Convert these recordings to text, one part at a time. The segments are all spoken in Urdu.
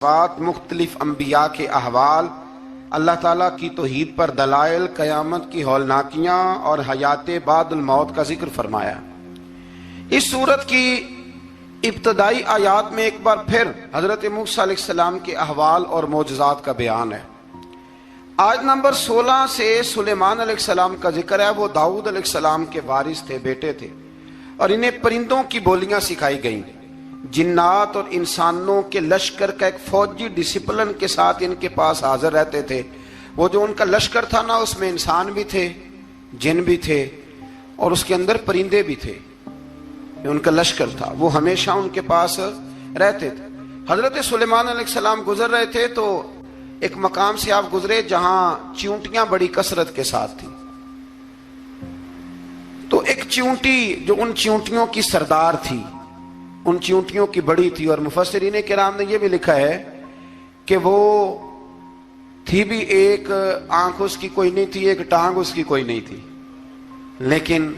بات مختلف انبیاء کے احوال، اللہ تعالیٰ کی توحید پر دلائل، قیامت کی ہولناکیاں اور حیات بعد الموت کا ذکر فرمایا۔ اس سورت کی ابتدائی آیات میں ایک بار پھر حضرت موسیٰ علیہ السلام کے احوال اور معجزات کا بیان ہے۔ آیت نمبر 16 سے سلیمان علیہ السلام کا ذکر ہے۔ وہ داؤد علیہ السلام کے وارث تھے، بیٹے تھے، اور انہیں پرندوں کی بولیاں سکھائی گئیں۔ جنات اور انسانوں کے لشکر کا ایک فوجی ڈسپلن کے ساتھ ان کے پاس حاضر رہتے تھے۔ وہ جو ان کا لشکر تھا نا، اس میں انسان بھی تھے، جن بھی تھے، اور اس کے اندر پرندے بھی تھے۔ ان کا لشکر تھا، وہ ہمیشہ ان کے پاس رہتے تھے۔ حضرت سلیمان علیہ السلام گزر رہے تھے تو ایک مقام سے آپ گزرے جہاں چیونٹیاں بڑی کثرت کے ساتھ تھیں۔ تو ایک چیونٹی جو ان چیونٹیوں کی سردار تھی، ان چیونٹیوں کی بڑی تھی، اور مفسرین کرام نے یہ بھی لکھا ہے کہ وہ تھی بھی ایک آنکھ اس کی کوئی نہیں تھی، ایک ٹانگ اس کی کوئی نہیں تھی، لیکن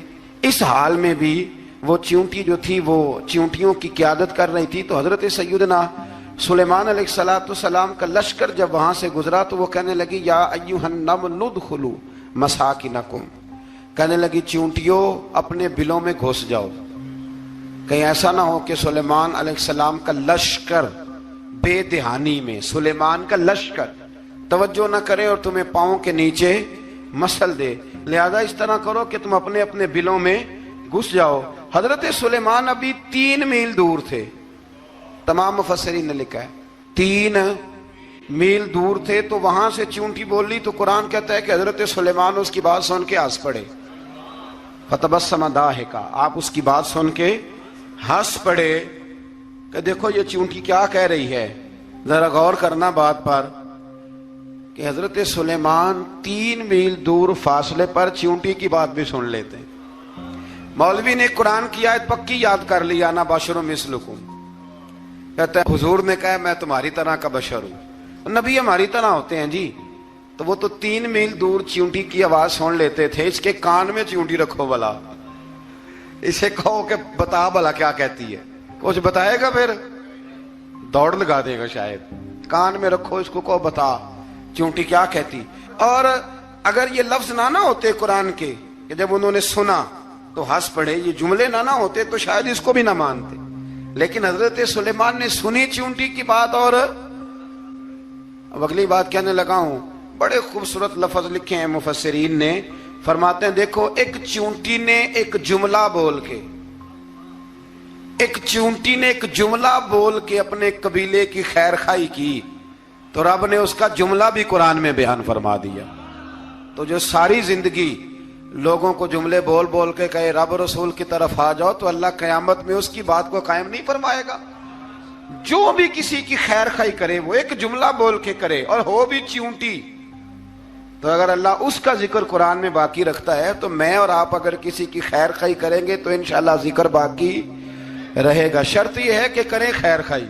اس حال میں بھی وہ چیونٹی جو تھی وہ چیونٹیوں کی قیادت کر رہی تھی۔ تو حضرت سیدنا سلیمان علیہ السلام کا لشکر جب وہاں سے گزرا تو وہ کہنے لگی یا ایھا النمل ادخلوا مساکنکم، کہنے لگی چیونٹیوں اپنے بلوں میں گھس جاؤ، کہیں ایسا نہ ہو کہ سلیمان علیہ السلام کا لشکر بے دہانی میں سلیمان کا لشکر توجہ نہ کرے اور تمہیں پاؤں کے نیچے مسل دے، لہذا اس طرح کرو کہ تم اپنے اپنے بلوں میں گھس جاؤ۔ حضرت سلیمان ابھی 3 میل دور تھے، تمام مفسرین نے لکھا ہے 3 میل دور تھے، تو وہاں سے چیونٹی بول لی تو قرآن کہتا ہے کہ حضرت سلیمان اس کی بات سن کے ہنس پڑے، فتبسم ضاحکا، آپ اس کی بات سن کے ہنس پڑے کہ دیکھو یہ چیونٹی کیا کہہ رہی ہے، ذرا غور کرنا بات پر کہ حضرت سلیمان 3 میل دور فاصلے پر چیونٹی کی بات بھی سن لیتے ہیں۔ مولوی نے قرآن کی آیت پکی یاد کر لی، انا بشر مثلکم، کہتا ہے حضور نے کہا میں تمہاری طرح کا بشر ہوں، نبی ہماری طرح ہوتے ہیں جی، تو وہ تو 3 میل دور چیونٹی کی آواز سن لیتے تھے، اس کے کان میں چیونٹی رکھو بلا، اسے کہو کہ بتا بلا کیا کہتی ہے، کچھ بتائے گا پھر دوڑ لگا دے گا شاید، کان میں رکھو اس کو، کہو بتا چیونٹی کیا کہتی۔ اور اگر یہ لفظ نہ ہوتے قرآن کے کہ جب انہوں نے سنا تو ہنس پڑے، یہ جملے نہ ہوتے تو شاید اس کو بھی نہ مانتے، لیکن حضرت سلیمان نے سنی چیونٹی کی بات، اور اب اگلی بات کہنے لگا ہوں، بڑے خوبصورت لفظ لکھے ہیں مفسرین نے، فرماتے ہیں دیکھو ایک چیونٹی نے ایک جملہ بول کے، ایک چیونٹی نے ایک جملہ بول کے اپنے قبیلے کی خیر خواہی کی تو رب نے اس کا جملہ بھی قرآن میں بیان فرما دیا۔ تو جو ساری زندگی لوگوں کو جملے بول بول کے کہے رب رسول کی طرف آ جاؤ، تو اللہ قیامت میں اس کی بات کو قائم نہیں فرمائے گا۔ جو بھی کسی کی خیر خواہی کرے وہ ایک جملہ بول کے کرے، اور ہو بھی چیونٹی، تو اگر اللہ اس کا ذکر قرآن میں باقی رکھتا ہے تو میں اور آپ اگر کسی کی خیر خواہی کریں گے تو انشاءاللہ ذکر باقی رہے گا۔ شرط یہ ہے کہ کریں خیر خواہی،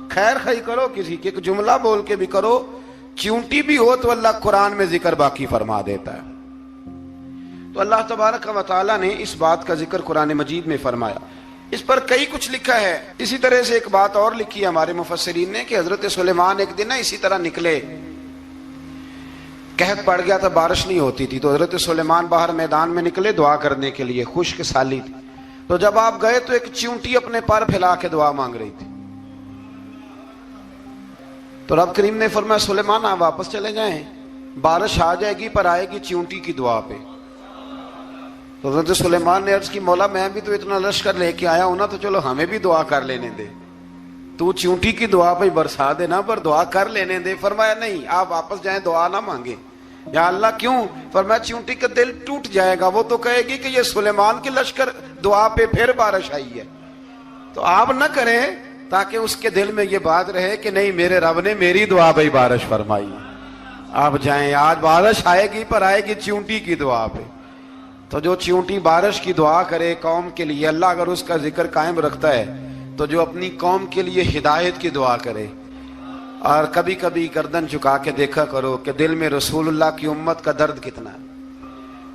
خیر خواہی کرو کسی کی، ایک جملہ بول کے بھی کرو، چیونٹی بھی ہو تو اللہ قرآن میں ذکر باقی فرما دیتا ہے۔ تو اللہ تبارک و تعالیٰ نے اس بات کا ذکر قرآن مجید میں فرمایا، اس پر کئی کچھ لکھا ہے۔ اسی طرح سے ایک بات اور لکھی ہے ہمارے مفسرین نے کہ حضرت سلیمان ایک دن اسی طرح نکلے، قحط پڑ گیا تھا، بارش نہیں ہوتی تھی، تو حضرت سلیمان باہر میدان میں نکلے دعا کرنے کے لیے، خشک سالی تھی، تو جب آپ گئے تو ایک چیونٹی اپنے پر پھیلا کے دعا مانگ رہی تھی، تو رب کریم نے فرمایا سلیمان آپ واپس چلے جائیں، بارش آ جائے گی پر آئے گی چیونٹی کی دعا پہ۔ تو حضرت سلیمان نے عرض کی مولا میں بھی تو اتنا لشکر لے کے آیا ہوں نا، تو چلو ہمیں بھی دعا کر لینے دے، تو چیونٹی کی دعا پہ برسا دینا پر دعا کر لینے دے۔ فرمایا نہیں آپ واپس جائیں، دعا نہ مانگیں۔ یا اللہ کیوں؟ فرمایا چیونٹی کا دل ٹوٹ جائے گا، وہ تو کہے گی کہ یہ سلیمان کے لشکر دعا پہ پھر بارش آئی ہے، تو آپ نہ کریں تاکہ اس کے دل میں یہ بات رہے کہ نہیں میرے رب نے میری دعا پہ بارش فرمائی، آپ جائیں، آج بارش آئے گی پر آئے گی چیونٹی کی دعا پہ۔ تو جو چیونٹی بارش کی دعا کرے قوم کے لیے، اللہ اگر اس کا ذکر قائم رکھتا ہے تو جو اپنی قوم کے لیے ہدایت کی دعا کرے، اور کبھی کبھی گردن جھکا کے دیکھا کرو کہ دل میں رسول اللہ کی امت کا درد کتنا ہے۔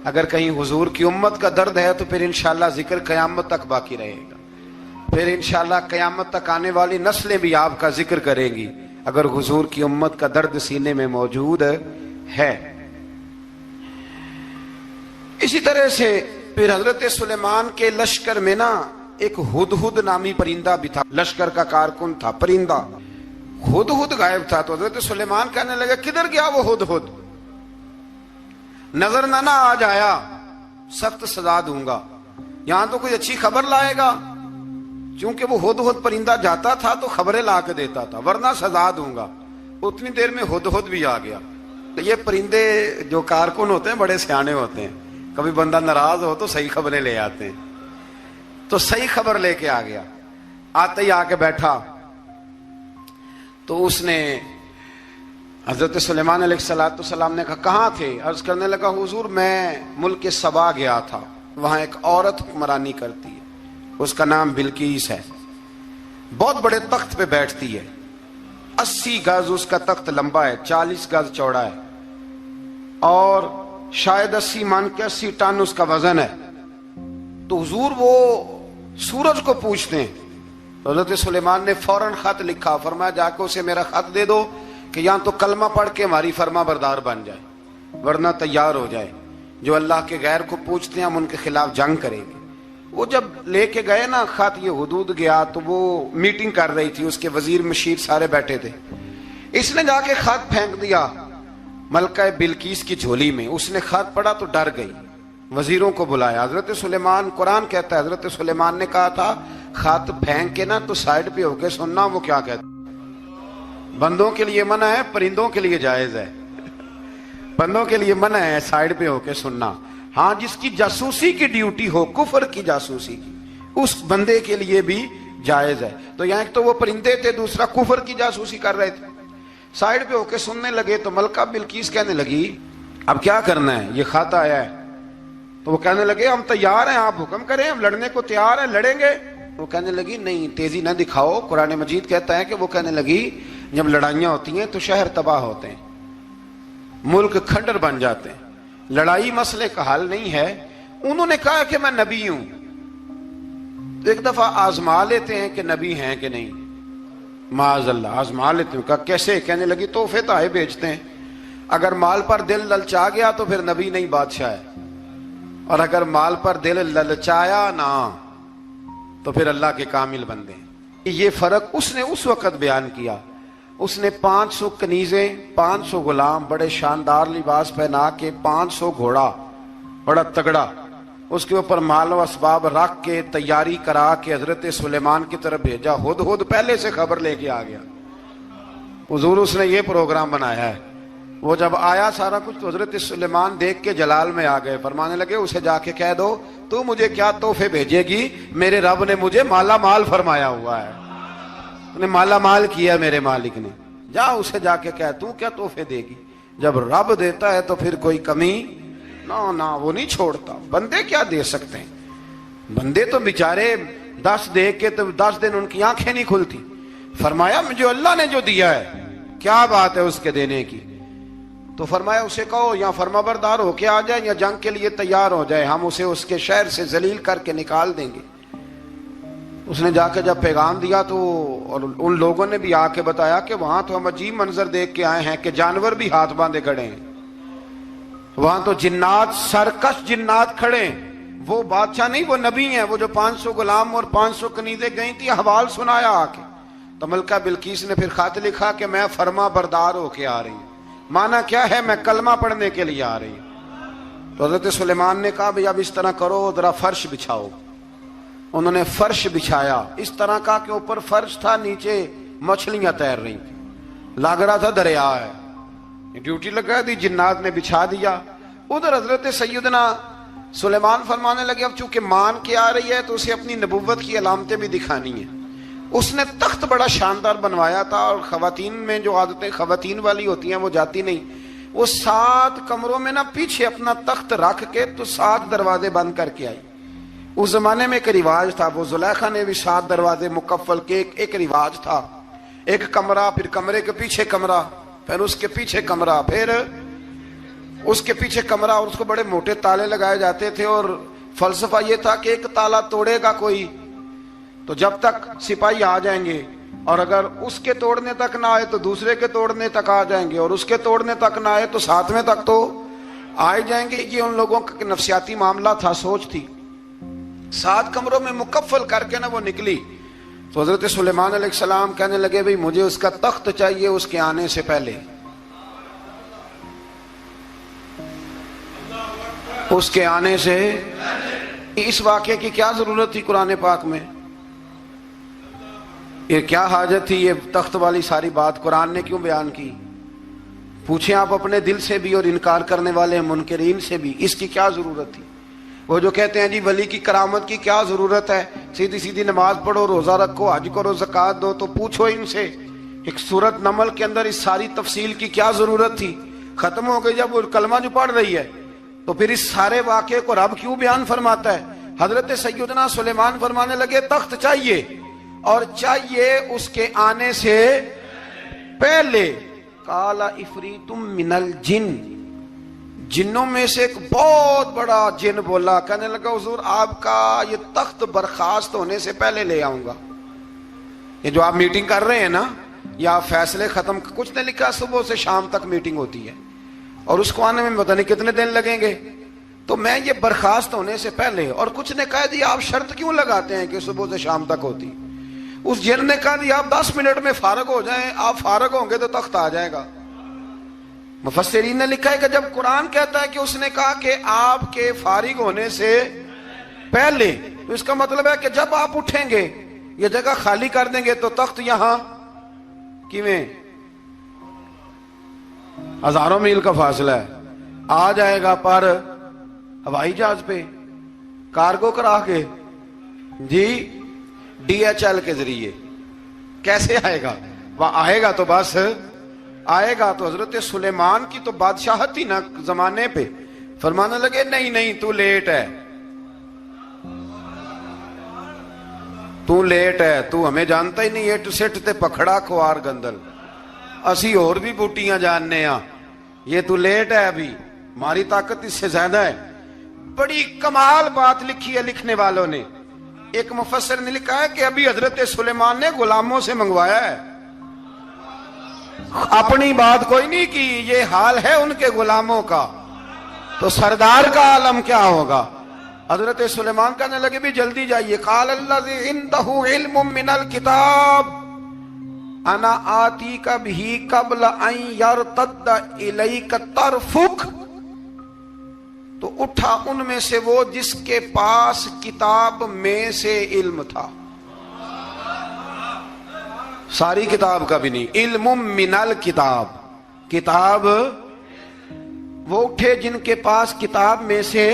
اگر کہیں حضور کی امت کا درد ہے تو پھر انشاءاللہ ذکر قیامت تک باقی رہے گا، پھر انشاءاللہ قیامت تک آنے والی نسلیں بھی آپ کا ذکر کریں گی۔ اگر حضور کی امت کا درد سینے میں موجود ہے. اسی طرح سے پھر حضرت سلیمان کے لشکر میں نا ایک ہدہد نامی پرندہ بھی تھا، لشکر کا کارکن تھا پرندہ. ہدہد غائب تھا تو حضرت سلیمان کہنے لگے کدھر گیا وہ ہدہد؟ نظر نہ آ جایا سخت سزا دوں گا. یہاں تو کوئی اچھی خبر لائے گا، چونکہ وہ ہدہد پرندہ جاتا تھا تو خبریں لا کے دیتا تھا، ورنہ سزا دوں گا. اتنی دیر میں ہدہد بھی آ گیا. یہ پرندے جو کارکن ہوتے ہیں بڑے سیانے ہوتے ہیں، کبھی بندہ ناراض ہو تو صحیح خبریں لے آتے ہیں. تو صحیح خبر لے کے آ گیا. آتے ہی آ کے بیٹھا تو اس نے حضرت سلیمان علیہ السلام نے کہا کہاں تھے؟ عرض کرنے لگا حضور میں ملک سبا گیا تھا، وہاں ایک عورت حکمرانی کرتی ہے، اس کا نام بلقیس ہے، بہت بڑے تخت پہ بیٹھتی ہے، 80 گز اس کا تخت لمبا ہے، 40 گز چوڑا ہے، اور شاید 80 من کے 80 ٹن اس کا وزن ہے. تو حضور وہ سورج کو پوچھتے ہیں. تو حضرت سلیمان نے فوراً خط لکھا، فرمایا جا کے اسے میرا خط دے دو کہ یہاں تو کلمہ پڑھ کے ہماری فرما بردار بن جائے، ورنہ تیار ہو جائے. جو اللہ کے غیر کو پوچھتے ہیں ہم ان کے خلاف جنگ کریں گے. وہ جب لے کے گئے نا خط یہ حدود گیا تو وہ میٹنگ کر رہی تھی، اس کے وزیر مشیر سارے بیٹھے تھے. اس نے جا کے خط پھینک دیا ملکہ بلقیس کی جھولی میں. اس نے خط پڑھا تو ڈر گئی، وزیروں کو بلایا. حضرت سلیمان، قرآن کہتا ہے حضرت سلیمان نے کہا تھا خط پھینک کے نا تو سائڈ پہ ہو کے سننا وہ کیا کہتا. بندوں کے لیے منع ہے، پرندوں کے لیے جائز ہے. بندوں کے لیے منع ہے سائڈ پہ ہو کے سننا. ہاں جس کی جاسوسی کی ڈیوٹی ہو، کفر کی جاسوسی کی، اس بندے کے لیے بھی جائز ہے. تو یہاں ایک تو وہ پرندے تھے، دوسرا کفر کی جاسوسی کر رہے تھے. سائڈ پہ ہو کے سننے لگے تو ملکہ بلقیس کہنے لگی اب کیا کرنا ہے، یہ خط آیا ہے. تو وہ کہنے لگے ہم تیار ہیں، آپ حکم کریں، ہم لڑنے کو تیار ہیں، لڑیں گے. وہ کہنے لگی نہیں تیزی نہ دکھاؤ. قرآن مجید کہتا ہے کہ وہ کہنے لگی جب لڑائیاں ہوتی ہیں تو شہر تباہ ہوتے ہیں، ملک کھنڈر بن جاتے ہیں، لڑائی مسئلے کا حل نہیں ہے. انہوں نے کہا کہ میں نبی ہوں. تو ایک دفعہ آزما لیتے ہیں کہ نبی ہیں کہ نہیں، معاذ اللہ آزما لیتے ہیں. کہا کیسے؟ کہنے لگی تحفے تحائف بیچتے ہیں، اگر مال پر دل للچا گیا تو پھر نبی نہیں بادشاہ ہے، اور اگر مال پر دل للچایا نہ تو پھر اللہ کے کامل بندے ہیں. یہ فرق اس نے اس وقت بیان کیا. اس نے 500 کنیزیں، 500 غلام، بڑے شاندار لباس پہنا کے، 500 گھوڑا بڑا تگڑا، اس کے اوپر مال و اسباب رکھ کے تیاری کرا کے حضرت سلیمان کی طرف بھیجا. ہدہد پہلے سے خبر لے کے آ گیا. حضور اس نے یہ پروگرام بنایا ہے. وہ جب آیا سارا کچھ تو حضرت سلیمان دیکھ کے جلال میں آ گئے. فرمانے لگے اسے جا کے کہہ دو تو مجھے کیا تحفے بھیجے گی، میرے رب نے مجھے مالا مال فرمایا ہوا ہے، انہیں مالا مال کیا میرے مالک نے. جا اسے جا کے کہہ تو کیا تحفے دے گی. جب رب دیتا ہے تو پھر کوئی کمی نہ وہ نہیں چھوڑتا. بندے کیا دے سکتے ہیں؟ بندے تو بیچارے 10 دے کے تو 10 دن ان کی آنکھیں نہیں کھلتی. فرمایا مجھے اللہ نے جو دیا ہے کیا بات ہے اس کے دینے کی. تو فرمایا اسے کہو یا فرما بردار ہو کے آ جائے یا جنگ کے لیے تیار ہو جائے، ہم اسے اس کے شہر سے ذلیل کر کے نکال دیں گے. اس نے جا کے جب پیغام دیا تو اور ان لوگوں نے بھی آ کے بتایا کہ وہاں تو ہم عجیب منظر دیکھ کے آئے ہیں کہ جانور بھی ہاتھ باندھے کھڑے ہیں، وہاں تو جنات، سرکش جنات کھڑے ہیں. وہ بادشاہ نہیں، وہ نبی ہیں. وہ جو 500 غلام اور 500 کنیزیں گئی تھی حوال سنایا آ کے. تو ملکہ بلقیس نے پھر خط لکھا کہ میں فرما بردار ہو کے آ رہی ہوں. مانا کیا ہے؟ میں کلمہ پڑھنے کے لیے آ رہی ہوں. تو حضرت سلیمان نے کہا بھئی اب اس طرح کرو، ذرا فرش بچھاؤ. انہوں نے فرش بچھایا اس طرح کا کہ اوپر فرش تھا، نیچے مچھلیاں تیر رہی تھیں، لگ رہا تھا دریا ہے. ڈیوٹی لگا دی، جنات نے بچھا دیا. ادھر حضرت سیدنا سلیمان فرمانے لگے اب چونکہ مان کے آ رہی ہے تو اسے اپنی نبوت کی علامتیں بھی دکھانی ہیں. اس نے تخت بڑا شاندار بنوایا تھا، اور خواتین میں جو عادتیں خواتین والی ہوتی ہیں وہ جاتی نہیں. وہ 7 کمروں میں نا پیچھے اپنا تخت رکھ کے تو 7 دروازے بند کر کے آئی. اس زمانے میں ایک رواج تھا، وہ زلیخا نے بھی 7 دروازے مکفل کے ایک رواج تھا. ایک کمرہ، پھر کمرے کے پیچھے کمرہ، پھر اس کے پیچھے کمرہ، پھر اس کے پیچھے کمرہ، اور اس کو بڑے موٹے تالے لگائے جاتے تھے. اور فلسفہ یہ تھا کہ ایک تالا توڑے گا کوئی تو جب تک سپاہی آ جائیں گے اور اگر اس کے توڑنے تک نہ آئے تو دوسرے کے توڑنے تک آ جائیں گے، اور اس کے توڑنے تک نہ آئے تو ساتویں تک تو آ جائیں گے۔ یہ ان لوگوں کا نفسیاتی معاملہ تھا، سوچ تھی۔ 7 کمروں میں مکفل کر کے وہ نکلی تو حضرت سلیمان علیہ السلام کہنے لگے بھئی مجھے اس کا تخت چاہیے اس کے آنے سے پہلے، اس کے آنے سے۔ اس واقعے کی کیا ضرورت تھی قرآن پاک میں؟ یہ کیا حاجت تھی یہ تخت والی ساری بات قرآن نے کیوں بیان کی؟ پوچھیں آپ اپنے دل سے بھی اور انکار کرنے والے منکرین سے بھی، اس کی کیا ضرورت تھی؟ وہ جو کہتے ہیں جی ولی کی کرامت کی کیا ضرورت ہے، سیدھی سیدھی نماز پڑھو، روزہ رکھو، حج کرو، زکوٰۃ دو، تو پوچھو ان سے ایک سورت نمل کے اندر اس ساری تفصیل کی کیا ضرورت تھی؟ ختم ہو گئی جب وہ کلمہ جو پڑھ رہی ہے، تو پھر اس سارے واقعے کو رب کیوں بیان فرماتا ہے؟ حضرت سیدنا سلیمان فرمانے لگے تخت چاہیے، اور چاہیے اس کے آنے سے پہلے۔ قال عفریت من الجن، جنوں میں سے ایک بہت بڑا جن بولا، کہنے لگا حضور آپ کا یہ تخت برخاست ہونے سے پہلے لے آؤں گا۔ یہ جو آپ میٹنگ کر رہے ہیں نا، یا آپ فیصلے ختم، کچھ نے لکھا صبح سے شام تک میٹنگ ہوتی ہے اور اس کو آنے میں پتہ نہیں کتنے دن لگیں گے، تو میں یہ برخاست ہونے سے پہلے، اور کچھ نے کہا دی آپ شرط کیوں لگاتے ہیں کہ صبح سے شام تک ہوتی؟ اس جن نے کہا دی آپ 10 منٹ میں فارغ ہو جائیں، آپ فارغ ہوں گے تو تخت آ جائے گا۔ مفسرین نے لکھا ہے کہ جب قرآن کہتا ہے کہ اس نے کہا کہ آپ کے فارغ ہونے سے پہلے، تو اس کا مطلب ہے کہ جب آپ اٹھیں گے، یہ جگہ خالی کر دیں گے تو تخت یہاں کیویں ہزاروں میل کا فاصلہ ہے، آ جائے گا، پر ہوائی جہاز پہ کارگو کرا کے، جی DHL کے ذریعے کیسے آئے گا؟ وہاں آئے گا تو بس آئے گا۔ تو حضرت سلیمان کی تو بادشاہت تھی نا زمانے پہ، فرمانے لگے نہیں نہیں تو لیٹ ہے، تو لیٹ ہے، تو ہمیں جانتا ہی نہیں، ایٹ سٹ تے پکھڑا کھوار گندل، اسی اور بھی بوٹیاں جاننے ہاں، یہ تو لیٹ ہے، ابھی ہماری طاقت اس سے زیادہ ہے۔ بڑی کمال بات لکھی ہے لکھنے والوں نے۔ ایک مفسر نے لکھا ہے کہ ابھی حضرت سلیمان نے غلاموں سے منگوایا ہے، اپنی بات کوئی نہیں کی، یہ حال ہے ان کے غلاموں کا، تو سردار کا عالم کیا ہوگا؟ حضرت سلیمان کہنے لگے بھی جلدی جائیے۔ قال الذی عنده علم من الکتاب انا آتیک بہ قبل ان یرتد الیک طرفک، تو اٹھا ان میں سے وہ جس کے پاس کتاب میں سے علم تھا، ساری کتاب کا بھی نہیں، علم من الکتاب، کتاب، وہ اٹھے جن کے پاس کتاب میں سے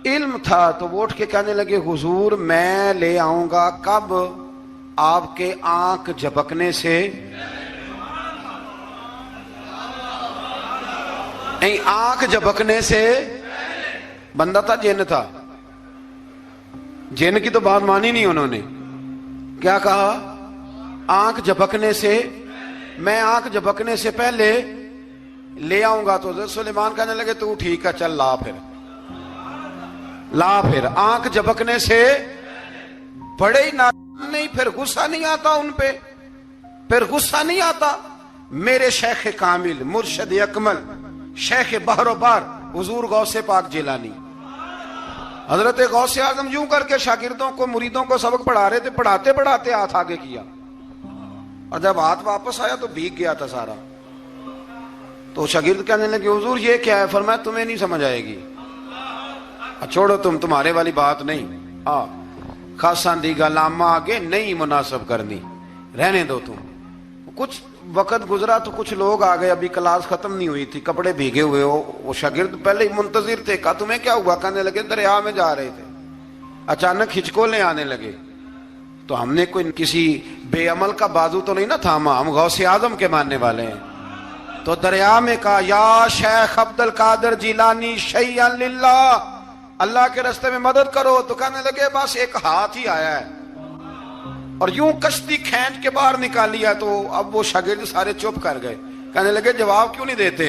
علم تھا، تو وہ اٹھ کے کہنے لگے حضور میں لے آؤں گا، کب؟ آپ کے آنکھ جھپکنے سے، آنکھ جھپکنے سے، بندہ تھا جن تھا، جن کی تو بات مانی نہیں انہوں نے، کیا کہا؟ آنکھ جھپکنے سے، میں آنکھ جھپکنے سے پہلے لے آؤں گا۔ تو حضرت سلیمان کہنے لگے تو ٹھیک ہے چل لا، پھر لا، پھر آنکھ جھپکنے سے بڑے ہی نہیں، پھر غصہ نہیں آتا ان پہ، پھر غصہ نہیں آتا۔ میرے شیخ کامل، مرشد اکمل، شیخ بحر و بار، حضور غوث پاک جیلانی، حضرت غوث اعظم یوں کر کے شاگردوں کو، مریدوں کو سبق پڑھا رہے تھے، پڑھاتے پڑھاتے ہاتھ آگے کیا، اور جب ہاتھ واپس آیا تو بھیگ گیا تھا سارا۔ تو شاگرد کہنے لگے حضور یہ کیا ہے؟ فرمایا تمہیں نہیں سمجھ آئے گی، چھوڑو تمہارے والی بات نہیں، خاصاں دی گل عامہ آگے نہیں مناسب کرنی، رہنے دو تم۔ کچھ وقت گزرا تو کچھ لوگ آ گئے، ابھی کلاس ختم نہیں ہوئی تھی، کپڑے بھیگے ہوئے ہو، وہ شاگرد پہلے ہی منتظر تھے، کہا تمہیں کیا ہوا؟ کہنے لگے دریا میں جا رہے تھے، اچانک ہچکولیں آنے لگے، تو ہم نے کوئی کسی بے عمل کا بازو تو نہیں نہ تھاما، ہم غوث اعظم کے ماننے والے ہیں، تو دریا میں کہا یا شیخ عبد القادر جیلانی شیئا للہ، اللہ کے راستے میں مدد کرو۔ تو کہنے لگے بس ایک ہاتھ ہی آیا ہے، اور یوں کشتی کھینچ کے باہر نکالی ہے۔ تو اب وہ شاگرد سارے چپ کر گئے، کہنے لگے جواب کیوں نہیں دیتے؟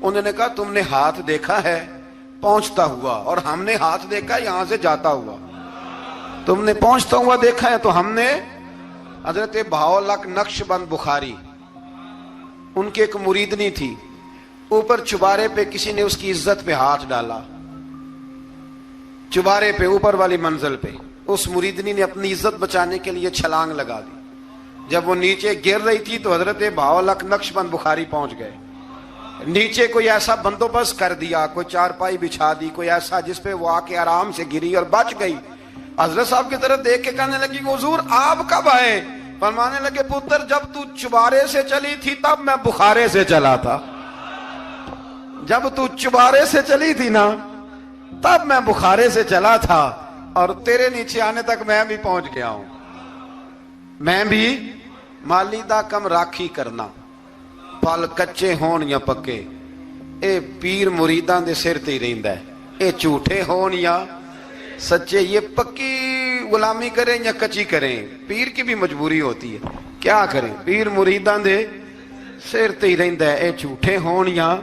انہوں نے کہا تم نے ہاتھ دیکھا ہے پہنچتا ہوا، اور ہم نے ہاتھ دیکھا یہاں سے جاتا ہوا، تم نے پہنچتا ہوا دیکھا ہے تو ہم نے حضرت بہاؤلک نقشبند بخاری، ان کی ایک مریدنی تھی، اوپر چبارے پہ کسی نے اس کی عزت پہ ہاتھ ڈالا، چبارے پہ اوپر والی منزل پہ، اس مریدنی نے اپنی عزت بچانے کے لیے چھلانگ لگا دی۔ جب وہ نیچے گر رہی تھی تو حضرت بہاؤلک نقشبند بخاری پہنچ گئے، نیچے کوئی ایسا بندوبست کر دیا، کوئی چارپائی بچھا دی، کوئی ایسا جس پہ وہ آ کے آرام سے گری اور بچ گئی۔ حضرت صاحب کی طرف دیکھ کے کہنے لگی کہ حضور آپ کب آئے؟ فرمانے لگے پتر جب تو چبارے سے چلی تھی تب میں بخارے سے چلا تھا، جب تو چبارے سے چلی تھی نا تب میں بخارے سے چلا تھا، اور تیرے نیچے آنے تک میں بھی پہنچ گیا ہوں۔ میں بھی مالی دا کم راکھی کرنا، پل کچے ہون یا پکے، اے پیر مریداں دے سر تے ہی رہندا ہے، اے جھوٹے ہون یا سچے، یہ پکی غلامی کریں یا کچی کریں، پیر کی بھی مجبوری ہوتی ہے، کیا کریں، پیر مریداں دے سر تے ہی رہندا ہے، اے جھوٹے ہون یا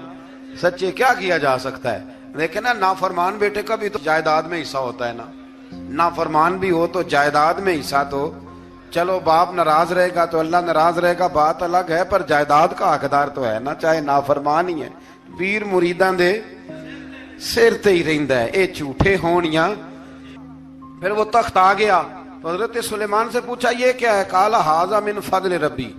سچے، کیا کیا جا سکتا ہے۔ لیکن نا نافرمان بیٹے کا بھی تو جائیداد میں حصہ ہوتا ہے نا، نافرمان بھی ہو تو جائیداد میں حصہ، تو چلو باپ ناراض رہے گا تو اللہ ناراض رہے گا، بات الگ ہے، پر جائیداد کا حقدار تو ہے نا، چاہے نافرمان ہی ہے۔ پیر مریداں دے سر تے ہی رہندا ہے، اے جھوٹے ہون یا۔ پھر وہ تخت آ گیا تو حضرت سلیمان سے پوچھا یہ کیا ہے؟ قال ھذا من فضل ربی،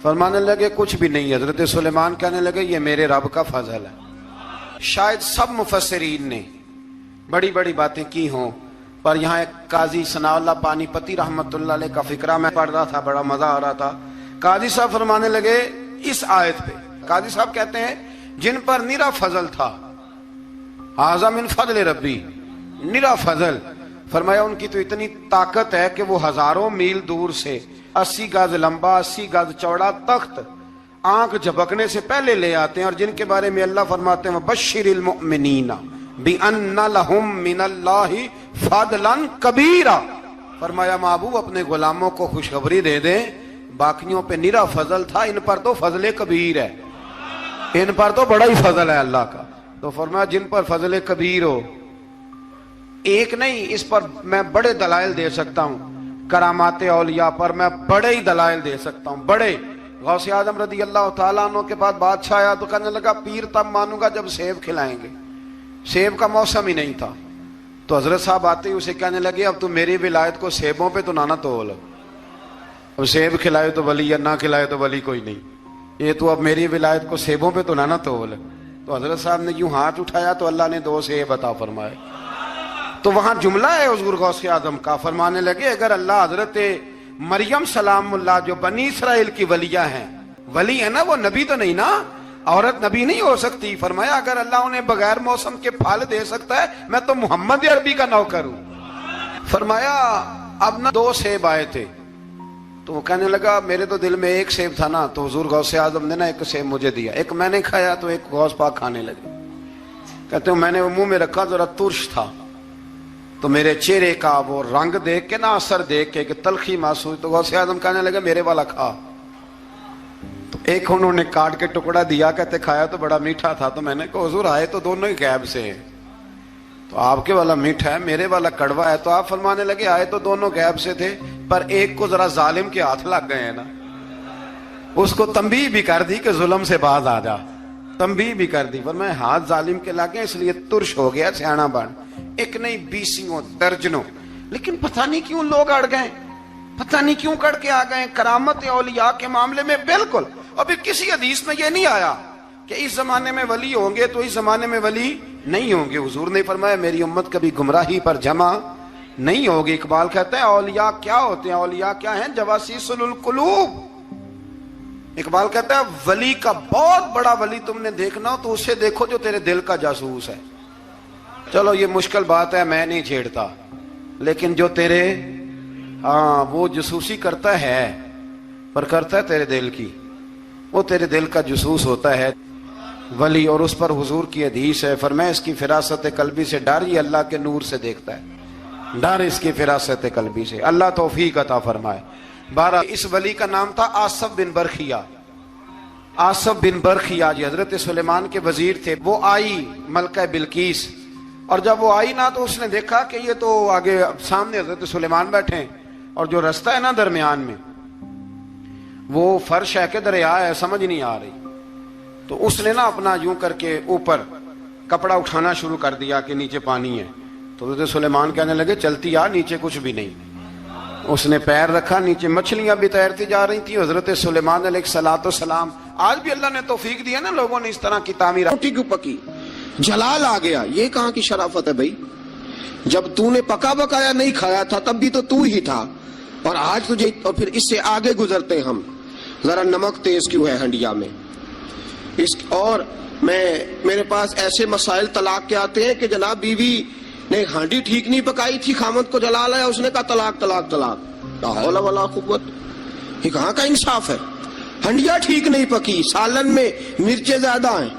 فرمانے لگے کچھ بھی نہیں۔ حضرت سلیمان کہنے لگے یہ میرے رب کا فضل ہے۔ شاید سب مفسرین نے بڑی بڑی باتیں کی ہوں، پر یہاں ایک قاضی ثناء اللہ پانی پتی رحمت اللہ علیہ کا فقرہ میں پڑھ رہا تھا، بڑا مزہ آ رہا تھا۔ قاضی صاحب فرمانے لگے اس آیت پہ، قاضی صاحب کہتے ہیں جن پر نرا فضل تھا، ھذا من فضل ربی، نرا فضل، فرمایا ان کی تو اتنی طاقت ہے کہ وہ ہزاروں میل دور سے 80 گز لمبا 80 گز چوڑا تخت آنکھ جھپکنے سے پہلے لے آتے ہیں، اور جن کے بارے میں اللہ فرماتے ہیں بشر المؤمنین بِأَنَّ لَهُم مِّنَ اللَّهِ فَضْلًا كَبِيرًا، فرمایا محبوب اپنے غلاموں کو خوشخبری دے دیں، باقیوں پہ نرا فضل تھا، ان پر تو فضل کبیر ہے، ان پر تو بڑا ہی فضل ہے اللہ کا۔ تو فرمایا جن پر فضل کبیر ہو، ایک نہیں، اس پر میں بڑے دلائل دے سکتا ہوں، کرامات اولیاء پر میں بڑے ہی دلائل دے سکتا ہوں، بڑے۔ غوث اعظم رضی اللہ تعالیٰ عنہ کے پاس بادشاہ آیا تو کہنے لگا پیر تب مانوں گا جب سیب کھلائیں گے، سیب کا موسم ہی نہیں تھا۔ تو حضرت صاحب آتے ہی اسے کہنے لگے اب تو میری ولایت کو سیبوں پہ تو نہ تول، اب سیب کھلائے تو ولی یا نہ کھلائے تو ولی کوئی نہیں، یہ تو اب میری ولایت کو سیبوں پہ تو نہ تول۔ تو حضرت صاحب نے یوں ہاتھ اٹھایا تو اللہ نے 2 سیب عطا فرمائے۔ تو وہاں جملہ ہے حضور غوث اعظم کا، فرمانے لگے اگر اللہ حضرت مریم سلام اللہ جو بنی اسرائیل کی ولیہ ہیں، ولی ہے نا، وہ نبی تو نہیں نا، عورت نبی نہیں ہو سکتی، فرمایا اگر اللہ انہیں بغیر موسم کے پھل دے سکتا ہے میں تو محمد عربی کا نوکر ہوں۔ فرمایا اب نہ 2 سیب آئے تھے، تو وہ کہنے لگا میرے تو دل میں 1 سیب تھا نا، تو حضور غوث اعظم نے نا 1 سیب مجھے دیا، 1 میں نے کھایا تو 1 غوث پاک کھانے لگے۔ کہتے ہیں میں نے وہ منہ میں رکھا، ذرا ترش تھا، تو میرے چہرے کا وہ رنگ دیکھ کے نہ اثر دیکھ کے کہ تلخی محسوس، تو غوث اعظم کہنے لگے میرے والا کھا۔ تو 1 انہوں نے کاٹ کے ٹکڑا دیا، کہتے کھایا تو بڑا میٹھا تھا، تو میں نے کہا حضور آئے تو دونوں ہی غیب سے ہیں، تو آپ کے والا میٹھا ہے میرے والا کڑوا ہے، تو آپ فرمانے لگے آئے تو دونوں غیب سے تھے، پر ایک کو ذرا ظالم کے ہاتھ لگ گئے ہیں نا، اس کو تنبیہ بھی کر دی کہ ظلم سے باز آ جا، تنبیہ بھی کر دی، پر میں ہاتھ ظالم کے لگے اس لیے ترش ہو گیا، سیانا بن، 1 نہیں 20 درجنوں۔ لیکن پتہ نہیں کیوں لوگ اڑ گئے، پتہ نہیں کیوں کڑ کے آ گئے کرامت اولیاء کے معاملے میں۔ بالکل ابھی کسی حدیث میں یہ نہیں آیا کہ اس زمانے میں ولی ہوں گے تو اس زمانے میں ولی نہیں ہوں گے۔ حضور نے فرمایا میری امت کبھی گمراہی پر جمع نہیں ہوگی۔ اقبال کہتا ہے اولیاء کیا ہوتے ہیں؟ اولیاء کیا ہیں؟ جواسیس القلوب۔ اقبال کہتا ہے ولی کا بہت بڑا ولی تم نے دیکھنا ہو تو اسے دیکھو جو تیرے دل کا جاسوس ہے۔ چلو یہ مشکل بات ہے، میں نہیں چھیڑتا، لیکن جو تیرے وہ جاسوسی کرتا ہے، پر کرتا ہے تیرے دل کی، وہ تیرے دل کا جاسوس ہوتا ہے ولی۔ اور اس پر حضور کی حدیث ہے، فرمایا اس کی فراست قلبی سے ڈر، یہ اللہ کے نور سے دیکھتا ہے، ڈر اس کی فراست قلبی سے، اللہ توفیق عطا فرمائے۔ 12 اس ولی کا نام تھا آصف بن برخیہ۔ آصف بن برخیہ جی حضرت سلیمان کے وزیر تھے۔ وہ آئی ملکہ بلقیس، اور جب وہ آئی نا تو اس نے دیکھا کہ یہ تو آگے سامنے حضرت سلیمان بیٹھے ہیں، اور جو رستہ ہے نا درمیان میں وہ فرش ہے کہ دریا ہے سمجھ نہیں آ رہی. تو اس نے نا اپنا یوں کر کے اوپر کپڑا اٹھانا شروع کر دیا کہ نیچے پانی ہے. تو حضرت سلیمان کہنے لگے چلتی آ, نیچے کچھ بھی نہیں. اس نے پیر رکھا, نیچے مچھلیاں بھی تیرتی جا رہی تھی. حضرت سلیمان علیہ الصلوۃ والسلام, آج بھی اللہ نے توفیق دیا نا لوگوں نے اس طرح کی تعمیر. روٹی کیوں پکی, جلال آ گیا. یہ کہاں کی شرافت ہے بھائی؟ جب تو نے پکا پکایا نہیں کھایا تھا تب بھی تو ہی تھا, اور آج تجھے, اور پھر اس سے آگے گزرتے ہم. ذرا نمک تیز کیوں ہے ہنڈیا میں اس. اور میرے پاس ایسے مسائل طلاق کے آتے ہیں کہ جناب بیوی نے ہانڈی ٹھیک نہیں پکائی تھی, خامد کو جلال آیا, اس نے کہا طلاق طلاق طلاق. لا حول ولا قوت. یہ کہاں کا انصاف ہے؟ ہنڈیا ٹھیک نہیں پکی, سالن میں مرچیں زیادہ ہیں,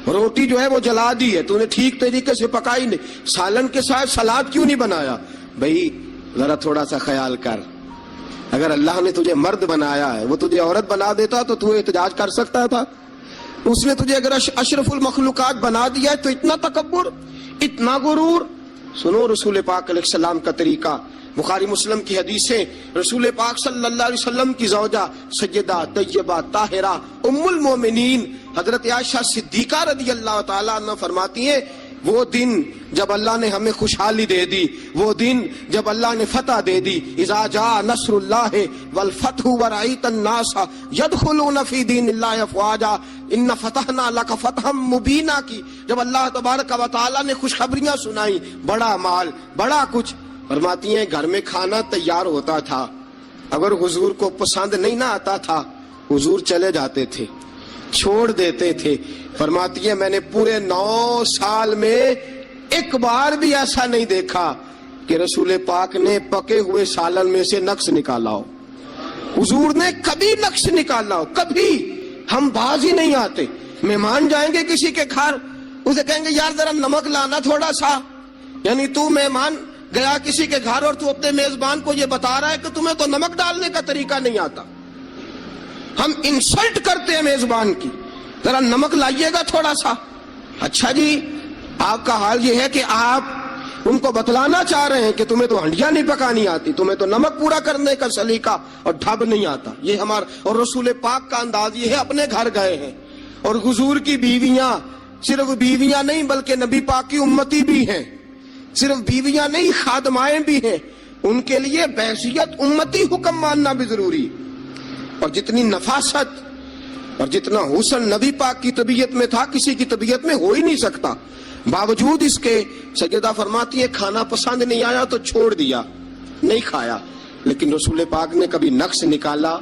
روٹی جو ہے وہ جلا دی ہے, تو نے ٹھیک طریقے سے پکائی نہیں, سالن کے ساتھ سلاد کیوں نہیں بنایا؟ بھائی ذرا تھوڑا سا خیال کر. اگر اللہ نے تجھے مرد بنایا ہے, وہ تجھے عورت بنا دیتا تو تو احتجاج کر سکتا تھا. اس نے تجھے اگر اشرف المخلوقات بنا دیا ہے تو اتنا تکبر, اتنا غرور. سنو رسول پاک علیہ السلام کا طریقہ. بخاری مسلم کی حدیثیں, رسول پاک صلی اللہ علیہ وسلم کی زوجہ سیدہ طیبہ طاہرہ ام المومنین حضرت عائشہ صدیقہ رضی اللہ تعالیٰ عنہ فرماتی ہیں, وہ دن جب اللہ نے ہمیں خوشحالی دے دی, وہ دن جب اللہ نے فتح دے دی, اذا جاء نصر اللہ والفتح ورأیت الناس یدخلون فی دین اللہ افواجا ان فتحنا لک فتحا مبینا کی, جب اللہ تبارک و تعالیٰ نے خوشخبریاں سنائی, بڑا مال بڑا کچھ. فرماتی ہیں گھر میں کھانا تیار ہوتا تھا, اگر حضور کو پسند نہیں نہ آتا تھا حضور چلے جاتے تھے, چھوڑ دیتے تھے. فرماتی ہیں میں نے پورے 9 سال میں ایک بار بھی ایسا نہیں دیکھا کہ رسول پاک نے پکے ہوئے سالن میں سے نقص نکالا ہو. حضور نے کبھی نقص نکالا ہو, کبھی. ہم باز ہی نہیں آتے. مہمان جائیں گے کسی کے گھر, اسے کہیں گے یار ذرا نمک لانا تھوڑا سا, یعنی تو مہمان گیا کسی کے گھر اور تو اپنے میزبان کو یہ بتا رہا ہے کہ تمہیں تو نمک ڈالنے کا طریقہ نہیں آتا. ہم انسلٹ کرتے ہیں میزبان کی, ذرا نمک لائیے گا تھوڑا سا. اچھا جی, آپ کا حال یہ ہے کہ آپ ان کو بتلانا چاہ رہے ہیں کہ تمہیں تو ہنڈیاں نہیں پکانی آتی, تمہیں تو نمک پورا کرنے کا سلیقہ اور ڈھب نہیں آتا. یہ ہمارا اور رسول پاک کا انداز یہ ہے. اپنے گھر گئے ہیں اور حضور کی بیویاں صرف بیویاں نہیں بلکہ نبی پاک کی امتی بھی ہیں, صرف بیویاں نہیں خادمائیں بھی ہیں. ان کے لیے بحیثیت امتی حکم ماننا بھی ضروری. اور جتنی نفاست اور جتنا حسن نبی پاک کی طبیعت میں تھا کسی کی طبیعت میں ہو ہی نہیں سکتا. باوجود اس کے سیدہ فرماتی ہے کھانا پسند نہیں آیا تو چھوڑ دیا, نہیں کھایا. لیکن رسول پاک نے کبھی نقص نکالا,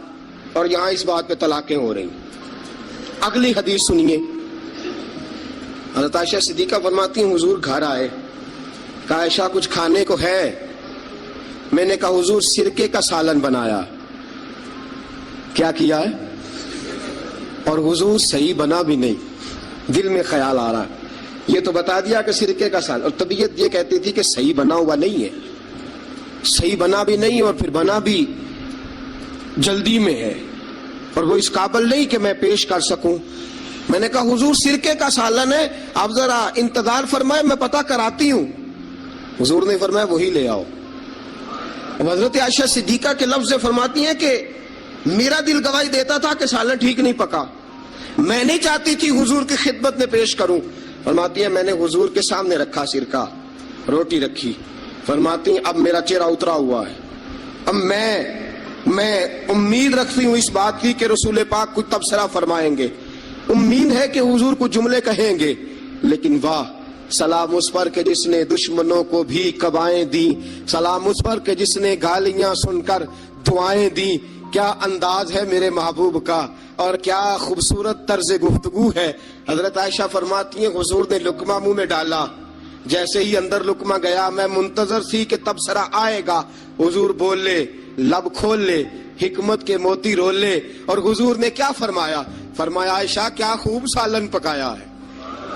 اور یہاں اس بات پہ طلاقیں ہو رہی. اگلی حدیث سنیے. حضرت عائشہ صدیقہ فرماتی ہیں حضور گھر آئے, کہا عائشہ کچھ کھانے کو ہے؟ میں نے کہا حضور سرکے کا سالن بنایا. کیا کیا ہے؟ اور حضور صحیح بنا بھی نہیں, دل میں خیال آ رہا, یہ تو بتا دیا کہ سرکے کا سالن, اور طبیعت یہ کہتی تھی کہ صحیح بنا ہوا نہیں ہے, صحیح بنا بھی نہیں اور پھر بنا بھی جلدی میں ہے, اور وہ اس قابل نہیں کہ میں پیش کر سکوں. میں نے کہا حضور سرکے کا سالن ہے, آپ ذرا انتظار فرمائے میں پتہ کراتی ہوں. حضور نے فرمایا وہی لے آؤ. اب حضرت عائشہ صدیقہ کے لفظ سے فرماتی ہیں کہ میرا دل گواہی دیتا تھا کہ سالن ٹھیک نہیں پکا, میں نہیں چاہتی تھی حضور کی خدمت میں پیش کروں. فرماتی ہیں میں نے حضور کے سامنے رکھا سرکہ, روٹی رکھی. فرماتی ہیں اب میرا چہرہ اترا ہوا ہے, اب میں امید رکھتی ہوں اس بات کی کہ رسول پاک کچھ تبصرہ فرمائیں گے, امید ہے کہ حضور کو جملے کہیں گے. لیکن واہ, سلام اس پر کہ جس نے دشمنوں کو بھی قبائیں دی, سلام اس پر کہ جس نے گالیاں سن کر دعائیں دی. کیا انداز ہے میرے محبوب کا, اور کیا خوبصورت طرز گفتگو ہے. حضرت عائشہ فرماتی ہیں حضور نے لقمہ منہ میں ڈالا, جیسے ہی اندر لقمہ گیا میں منتظر تھی کہ تبصرہ آئے گا. حضور بول لے, لب کھول لے, حکمت کے موتی رول لے. اور حضور نے کیا فرمایا؟ فرمایا عائشہ کیا خوب سالن پکایا ہے,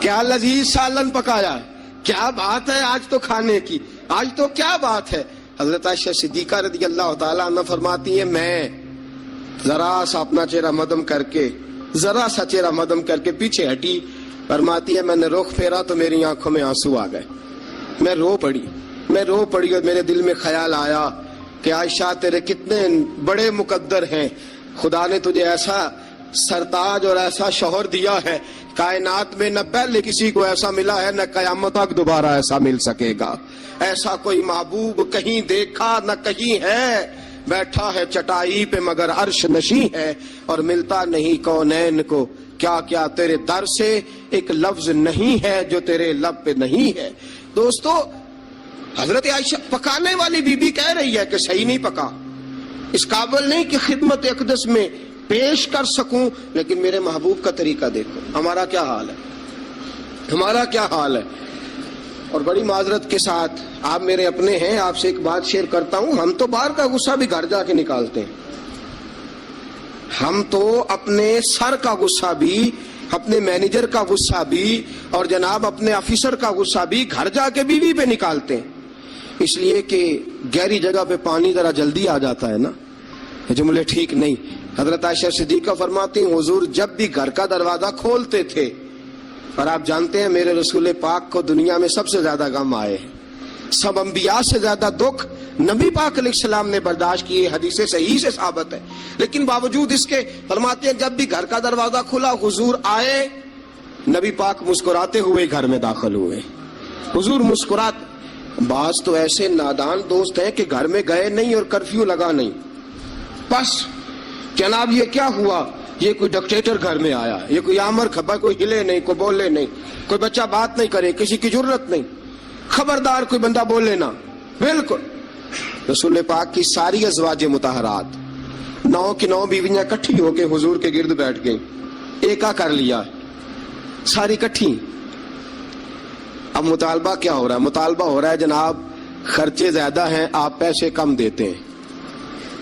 کیا لذیذ سالن پکایا ہے, کیا بات ہے آج تو کھانے کی, آج تو کیا بات ہے. حضرت عائشہ صدیقہ رضی اللہ تعالیٰ عنہ فرماتی ہیں میں ذرا سا اپنا چہرہ مدم کر کے, ذرا سا چہرہ مدم کر کے پیچھے ہٹی. فرماتی ہے میں نے رخ پھیرا تو میری آنکھوں میں آنسو آ گئے, میں رو پڑی اور میرے دل میں خیال آیا کہ عائشہ تیرے کتنے بڑے مقدر ہیں، خدا نے تجھے ایسا سرتاج اور ایسا شوہر دیا ہے، کائنات میں نہ پہلے کسی کو ایسا ملا ہے، نہ قیامت تک دوبارہ ایسا مل سکے گا، ایسا کوئی محبوب کہیں دیکھا نہ کہیں ہے، بیٹھا ہے چٹائی پہ مگر عرش نشیں ہے، اور ملتا نہیں کونین کو، کیا کیا تیرے در سے ایک لفظ نہیں ہے جو تیرے لب پہ نہیں ہے۔ دوستو، حضرت عائشہ پکانے والی بی بی کہہ رہی ہے کہ صحیح نہیں پکا، اس قابل نہیں کہ خدمت اقدس میں پیش کر سکوں، لیکن میرے محبوب کا طریقہ دیکھو، ہمارا کیا حال ہے، ہمارا کیا حال ہے۔ اور بڑی معذرت کے ساتھ، آپ میرے اپنے ہیں، آپ سے ایک بات شیئر کرتا ہوں، ہم تو باہر کا غصہ بھی گھر جا کے نکالتے ہیں، ہم تو اپنے سر کا غصہ بھی، اپنے مینیجر کا غصہ بھی، اور جناب اپنے آفیسر کا غصہ بھی گھر جا کے بیوی پہ نکالتے ہیں، اس لیے کہ گہری جگہ پہ پانی ذرا جلدی آ جاتا ہے نا، یہ جملے ٹھیک نہیں۔ حضرت عائشہ صدیقہ فرماتی ہیں حضور جب بھی گھر کا دروازہ کھولتے تھے، اور آپ جانتے ہیں میرے رسول پاک کو دنیا میں سب سے زیادہ غم آئے ہیں، سب انبیاء سے زیادہ دکھ نبی پاک علیہ السلام نے برداشت کیے، حدیث صحیح سے ثابت ہے، لیکن باوجود اس کے فرماتے ہیں جب بھی گھر کا دروازہ کھلا حضور آئے، نبی پاک مسکراتے ہوئے گھر میں داخل ہوئے، حضور مسکرات۔ بعض تو ایسے نادان دوست ہیں کہ گھر میں گئے نہیں اور کرفیو لگا نہیں، بس جناب یہ کیا ہوا، یہ کوئی ڈکٹیٹر گھر میں آیا، یہ کوئی آمر کھپا، کوئی ہلے نہیں، کوئی بولے نہیں، کوئی بچہ بات نہیں کرے، کسی کی ضرورت نہیں، خبردار کوئی بندہ بولے نا، بالکل۔ رسول پاک کی ساری ازواج مطہرات 9 کی 9 بیویاں کٹھی ہو کے حضور کے گرد بیٹھ گئیں، ایکا کر لیا، ساری کٹھی۔ اب مطالبہ کیا ہو رہا ہے؟ مطالبہ ہو رہا ہے جناب خرچے زیادہ ہیں، آپ پیسے کم دیتے ہیں،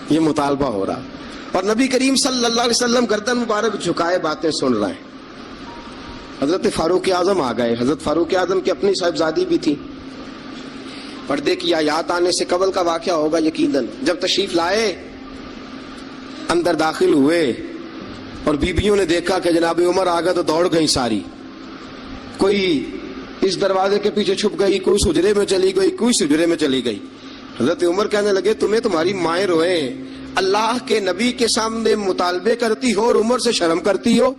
یہ مطالبہ ہو رہا ہے۔ اور نبی کریم صلی اللہ علیہ وسلم گردن مبارک جھکائے باتیں سن رہے ہیں۔ حضرت فاروق اعظم آ گئے، حضرت فاروق اعظم کی اپنی صاحبزادی بھی تھی، پردے کی آیات آنے سے قبل کا واقعہ ہوگا یقیناً۔ جب تشریف لائے اندر داخل ہوئے اور بیبیوں نے دیکھا کہ جناب عمر آ گیا تو دوڑ گئی ساری، کوئی اس دروازے کے پیچھے چھپ گئی، کوئی سجرے میں چلی گئی، کوئی سجرے میں چلی گئی۔ حضرت عمر کہنے لگے تمہیں تمہاری مائیں روئے، اللہ کے نبی کے سامنے مطالبے کرتی ہو اور عمر سے شرم کرتی ہو،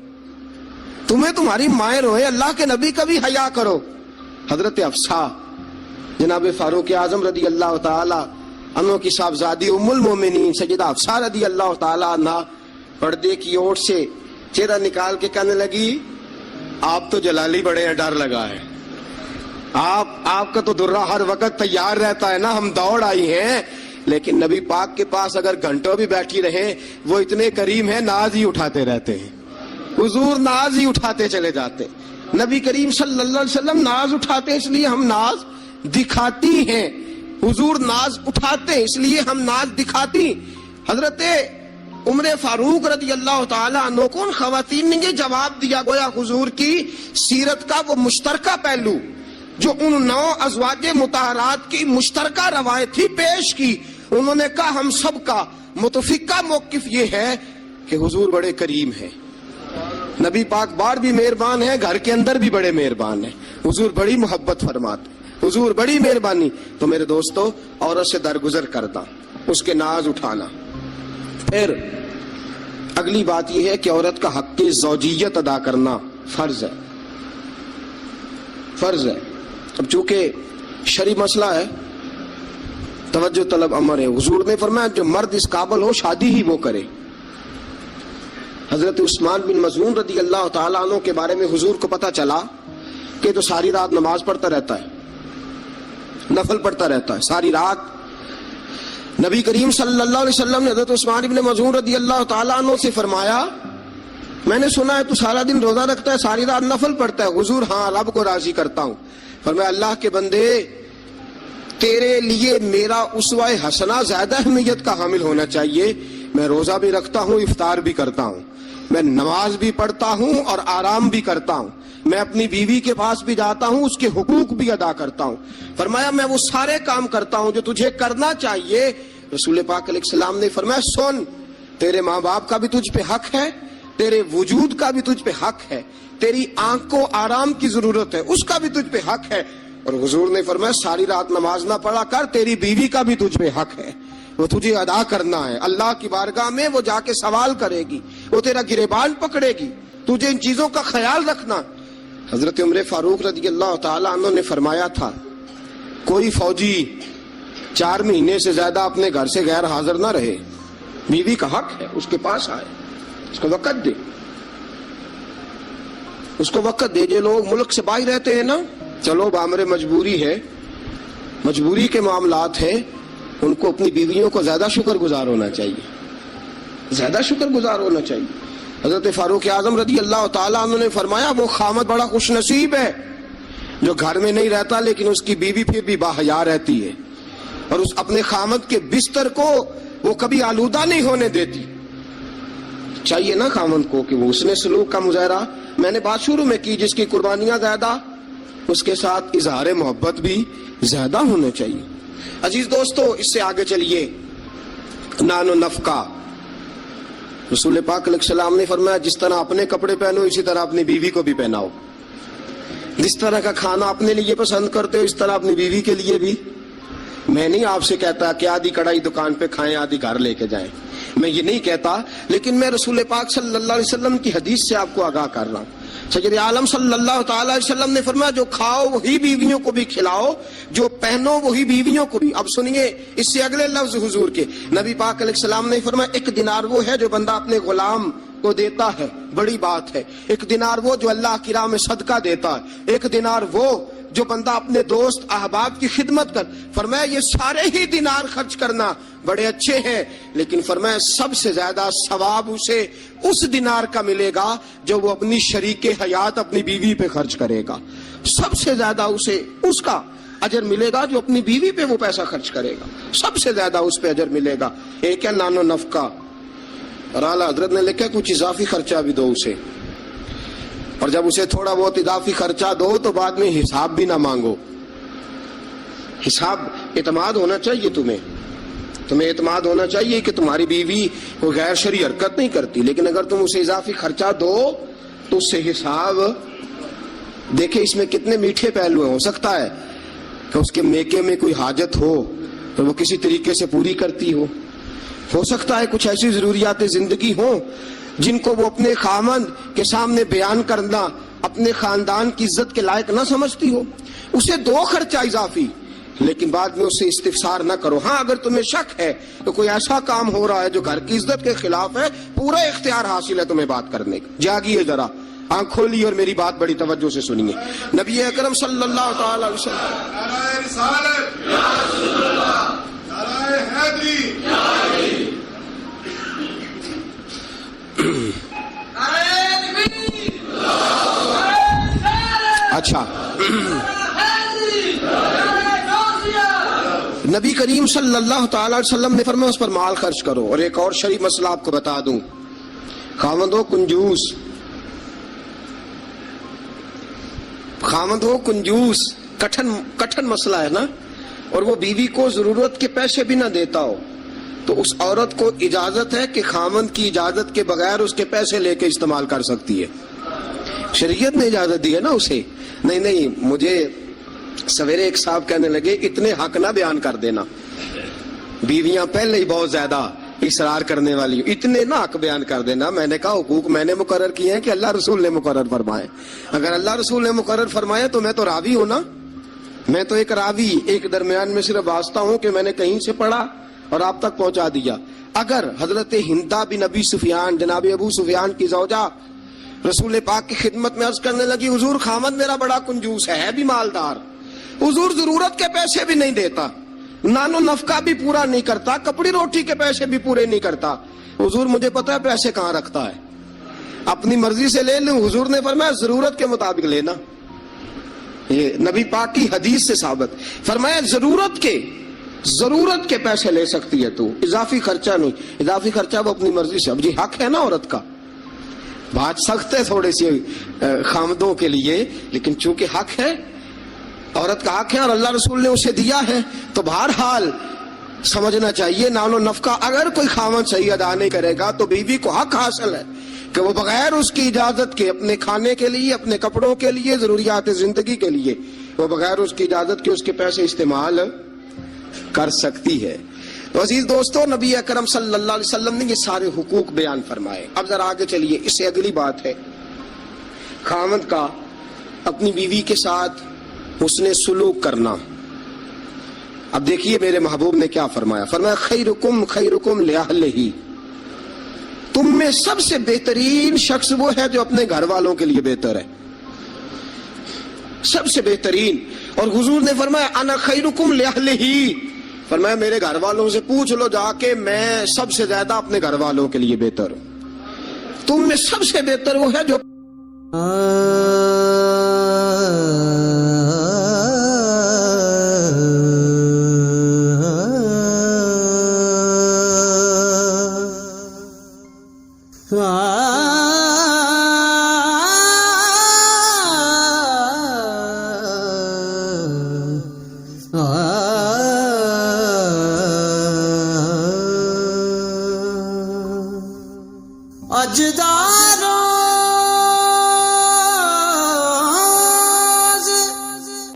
تمہیں تمہاری مائیں روئے، اللہ کے نبی کا بھی حیا کرو۔ حضرت حفصہ جناب فاروق اعظم رضی اللہ تعالی عنہ کی صاحبزادی ام المومنین سیدہ حفصہ رضی اللہ تعالی عنہ پردے کی اوٹ سے چہرہ نکال کے کہنے لگی آپ تو جلالی بڑے ہیں، ڈر لگا ہے، آپ کا تو درہ ہر وقت تیار رہتا ہے نا، ہم دوڑ آئی ہیں، لیکن نبی پاک کے پاس اگر گھنٹوں بھی بیٹھی رہیں وہ اتنے کریم ہیں، ناز ہی اٹھاتے رہتے ہیں، حضور ناز ہی اٹھاتے چلے جاتے، نبی کریم صلی اللہ علیہ وسلم ناز اٹھاتے اس لیے ہم ناز دکھاتی ہیں، حضور ناز اٹھاتے اس لیے ہم ناز دکھاتی۔ حضرت عمر فاروق رضی اللہ تعالیٰ عنہ کو ان خواتین نے یہ جواب دیا، گویا حضور کی سیرت کا وہ مشترکہ پہلو جو ان 9 ازواج مطہرات کی مشترکہ روایت تھی پیش کی۔ انہوں نے کہا ہم سب کا متفقہ موقف یہ ہے کہ حضور بڑے کریم ہیں، نبی پاک باہر بھی مہربان ہیں، گھر کے اندر بھی بڑے مہربان ہیں، حضور بڑی محبت فرماتے، حضور بڑی مہربانی۔ تو میرے دوستو عورت سے درگزر کرنا، اس کے ناز اٹھانا۔ پھر اگلی بات یہ ہے کہ عورت کا حق زوجیت ادا کرنا فرض ہے، فرض ہے۔ اب چونکہ شرعی مسئلہ ہے، توجہ طلب امر ہے، حضور نے فرمایا جو مرد اس قابل ہو شادی ہی وہ کرے۔ حضرت عثمان بن مظعون رضی اللہ تعالیٰ عنہ کے بارے میں حضور کو پتا چلا کہ تو ساری رات نماز پڑھتا رہتا ہے، نفل پڑھتا رہتا ہے ساری رات۔ نبی کریم صلی اللہ علیہ وسلم نے حضرت عثمان بن مظعون رضی اللہ تعالیٰ عنہ سے فرمایا میں نے سنا ہے تو سارا دن روزہ رکھتا ہے، ساری رات نفل پڑھتا ہے۔ حضور ہاں رب کو راضی کرتا ہوں۔ فرمایا اللہ کے بندے تیرے لیے میرا اسوہ حسنہ زیادہ اہمیت کا حامل ہونا چاہیے، میں روزہ بھی رکھتا ہوں، افطار بھی کرتا ہوں، میں نماز بھی پڑھتا ہوں اور آرام بھی کرتا ہوں، میں اپنی بیوی کے پاس بھی جاتا ہوں، اس کے حقوق بھی ادا کرتا ہوں۔ فرمایا میں وہ سارے کام کرتا ہوں جو تجھے کرنا چاہیے۔ رسول پاک علیہ السلام نے فرمایا سن، تیرے ماں باپ کا بھی تجھ پہ حق ہے، تیرے وجود کا بھی تجھ پہ حق ہے، تیری آنکھ کو آرام کی ضرورت ہے اس کا بھی تجھ پہ حق ہے، اور حضور نے فرمایا ساری رات نماز نہ پڑھا کر، تیری بیوی کا بھی تجھ پہ حق ہے، وہ تجھے ادا کرنا ہے. اللہ کی بارگاہ میں وہ جا کے سوال کرے گی, وہ تیرا گریبان پکڑے گی, تجھے ان چیزوں کا خیال رکھنا. حضرت عمر فاروق رضی اللہ تعالیٰ عنہ نے فرمایا تھا, کوئی فوجی 4 مہینے سے زیادہ اپنے گھر سے غیر حاضر نہ رہے. بیوی کا حق ہے, اس کے پاس آئے, اس کو وقت دے, اس کو وقت دے. جو لوگ ملک سے باہر رہتے ہیں نا, چلو بامر مجبوری ہے, مجبوری کے معاملات ہیں, ان کو اپنی بیویوں کو زیادہ شکر گزار ہونا چاہیے, زیادہ شکر گزار ہونا چاہیے. حضرت فاروق اعظم رضی اللہ تعالیٰ عنہ نے فرمایا, وہ خامد بڑا خوش نصیب ہے جو گھر میں نہیں رہتا لیکن اس کی بیوی پھر بھی باحیا رہتی ہے, اور اس اپنے خامد کے بستر کو وہ کبھی آلودہ نہیں ہونے دیتی. چاہیے نا خامد کو کہ وہ اس نے سلوک کا مظاہرہ, میں نے بات شروع میں کی, جس کی قربانیاں زیادہ اس کے ساتھ اظہار محبت بھی زیادہ ہونا چاہیے. عزیز دوستو, اس سے آگے چلیے. نان و نفقہ, رسول پاک علیہ السلام نے فرمایا, جس طرح اپنے کپڑے پہنو اسی طرح اپنی بیوی کو بھی پہناؤ. جس طرح کا کھانا اپنے لیے پسند کرتے ہو اس طرح اپنی بیوی کے لیے بھی. میں نہیں آپ سے کہتا کہ آدھی کڑھائی دکان پہ کھائیں آدھی گھر لے کے جائیں, میں یہ نہیں کہتا, لیکن میں رسول پاک صلی اللہ علیہ وسلم کی حدیث سے آپ کو آگاہ کر رہا ہوں. سید عالم صلی اللہ تعالی علیہ وسلم نے فرمایا, جو کھاؤ وہی بیویوں کو بھی کھلاؤ, جو پہنو وہی بیویوں کو بھی. اب سنیے اس سے اگلے لفظ حضور کے. نبی پاک علیہ السلام نے فرمایا, 1 دینار وہ ہے جو بندہ اپنے غلام کو دیتا ہے, بڑی بات ہے. 1 دینار وہ جو اللہ کی راہ میں صدقہ دیتا ہے. 1 دینار وہ جو بندہ اپنے دوست احباب کی خدمت کر. فرمایا یہ سارے ہی دینار خرچ کرنا بڑے اچھے ہیں, لیکن فرمایا سب سے زیادہ ثواب اسے اس دینار کا ملے گا جو وہ اپنی شریک حیات اپنی بیوی پہ خرچ کرے گا. سب سے زیادہ اسے اس کا اجر ملے گا جو اپنی بیوی پہ وہ پیسہ خرچ کرے گا, سب سے زیادہ اس پہ اجر ملے گا. ایک ہے نان و نفقہ, اور اعلیٰ حضرت نے لکھا کچھ اضافی خرچہ بھی دو اسے, اور جب اسے تھوڑا بہت اضافی خرچہ دو تو بعد میں حساب بھی نہ مانگو. حساب اعتماد ہونا چاہیے, تمہیں اعتماد ہونا چاہیے کہ تمہاری بیوی کوئی غیر شرعی حرکت نہیں کرتی, لیکن اگر تم اسے اضافی خرچہ دو تو اس سے حساب دیکھیں. اس میں کتنے میٹھے پہلو ہیں. ہو سکتا ہے کہ اس کے میکے میں کوئی حاجت ہو تو وہ کسی طریقے سے پوری کرتی ہو سکتا ہے کچھ ایسی ضروریات زندگی ہوں جن کو وہ اپنے خامند کے سامنے بیان کرنا اپنے خاندان کی عزت کے لائق نہ سمجھتی ہو. اسے دو خرچہ اضافی, لیکن بعد میں اس سے استفسار نہ کرو. ہاں اگر تمہیں شک ہے تو کوئی ایسا کام ہو رہا ہے جو گھر کی عزت کے خلاف ہے, پورا اختیار حاصل ہے تمہیں بات کرنے کا. جاگیے ذرا, آنکھ کھولیے اور میری بات بڑی توجہ سے سنیے. نبی اکرم صلی اللہ تعالی علیہ وسلم, نعرہ رسالت یا رسول اللہ, نعرہ حیدری یا علی, اچھا نبی کریم صلی اللہ تعالی علیہ وسلم نے فرمایا اس پر مال خرچ کرو. اور ایک اور شرعی مسئلہ آپ کو بتا دوں, خاوند ہو کنجوس, خاوند ہو کنجوس, کٹھن مسئلہ ہے نا, اور وہ بیوی کو ضرورت کے پیسے بھی نہ دیتا ہو, تو اس عورت کو اجازت ہے کہ خاوند کی اجازت کے بغیر اس کے پیسے لے کے استعمال کر سکتی ہے. شریعت نے اجازت دی ہے نا اسے. نہیں, مجھے سویرے ایک صاحب کہنے لگے اتنے حق نہ بیان کر دینا, بیویاں پہلے ہی بہت زیادہ اصرار کرنے والی, اتنے نہ حق بیان کر دینا. میں نے کہا حقوق میں نے مقرر کیے ہیں کہ اللہ رسول نے مقرر فرمائے. اگر اللہ رسول نے مقرر فرمائے تو میں تو راوی ہوں نا, میں تو ایک راوی, ایک درمیان میں صرف واسطہ ہوں کہ میں نے کہیں سے پڑھا اور آپ تک پہنچا دیا. اگر حضرت ہندا بن ابی سفیان, جناب ابو سفیان کی زوجہ, رسول پاک کی خدمت میں عرض کرنے لگی, حضور خامد میرا بڑا کنجوس ہے بھی مالدار, حضور ضرورت کے پیسے بھی نہیں دیتا, نان و نفقہ بھی پورا نہیں کرتا, کپڑی روٹی کے پیسے بھی پورے نہیں کرتا, حضور مجھے پتا ہے پیسے کہاں رکھتا ہے, اپنی مرضی سے لے لوں. حضور نے فرمایا ضرورت کے مطابق لینا. یہ نبی پاک کی حدیث سے ثابت. فرمایا ضرورت کے پیسے لے سکتی ہے تو, اضافی خرچہ نہیں. اضافی خرچہ وہ اپنی مرضی سے. اب جی حق ہے نا عورت کا, بات سخت ہے تھوڑی سی خامدوں کے لیے, لیکن چونکہ حق ہے, عورت کا حق ہے اور اللہ رسول نے اسے دیا ہے, تو بہرحال سمجھنا چاہیے نان و نفقہ اگر کوئی خامد صحیح ادا نہیں کرے گا تو بیوی کو حق حاصل ہے کہ وہ بغیر اس کی اجازت کے اپنے کھانے کے لیے, اپنے کپڑوں کے لیے, ضروریات زندگی کے لیے, وہ بغیر اس کی اجازت کے اس کے پیسے استعمال کر سکتی ہے. تو عزیز دوستو نبی اکرم صلی اللہ علیہ وسلم نے یہ سارے حقوق بیان فرمائے. اب ذرا آگے چلیے, اس سے اگلی بات ہے خاوند کا اپنی بیوی کے ساتھ حسن سلوک کرنا. اب دیکھیے میرے محبوب نے کیا فرمایا. فرمایا خیرکم خیرکم لأہلہ, تم میں سب سے بہترین شخص وہ ہے جو اپنے گھر والوں کے لیے بہتر ہے, سب سے بہترین. اور حضور نے فرمایا انا خیرکم لأہلہ, فرمایا میرے گھر والوں سے پوچھ لو جا کے, میں سب سے زیادہ اپنے گھر والوں کے لیے بہتر ہوں. تم میں سب سے بہتر وہ ہے جو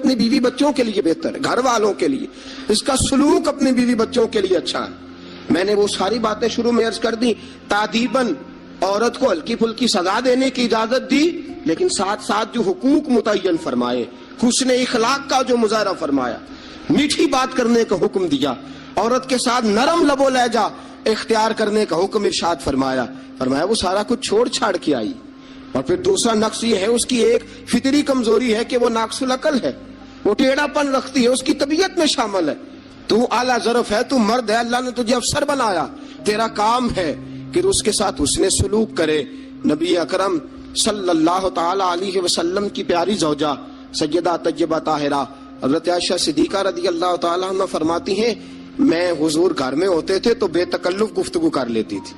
اپنی بیوی بچوں کے لیے بہتر ہے, گھر والوں کے لیے. اس کا سلوک اپنی بیوی بچوں کے لیے اچھا ہے. میں نے وہ ساری باتیں شروع میں عرض کر دی. تعدیباً عورت کو ہلکی پھلکی سزا دینے کی اجازت دی, لیکن ساتھ ساتھ جو حقوق متعین فرمائے, حسن اخلاق کا جو مظاہرہ فرمایا, میٹھی بات کرنے کا حکم دیا, عورت کے ساتھ نرم لب و لہجہ اختیار کرنے کا حکم ارشاد فرمایا. فرمایا وہ سارا کچھ چھوڑ چھاڑ کے آئی. اور پھر دوسرا نقص یہ ہے, اس کی ایک فطری کمزوری ہے کہ وہ ناقص العقل ہے, وہ ٹیڑھا پن رکھتی ہے, اس کی طبیعت میں شامل ہے. تو اعلیٰ ظرف ہے, تو مرد ہے, اللہ نے تجھے افسر بنایا, تیرا کام ہے کہ اس کے ساتھ حسن سلوک کرے. نبی اکرم صلی اللہ تعالی علیہ وسلم کی پیاری زوجہ سیدہ طیبہ طاہرہ حضرت عائشہ صدیقہ رضی اللہ تعالی عنہ فرماتی ہیں, میں حضور گھر میں ہوتے تھے تو بے تکلف گفتگو کر لیتی تھی.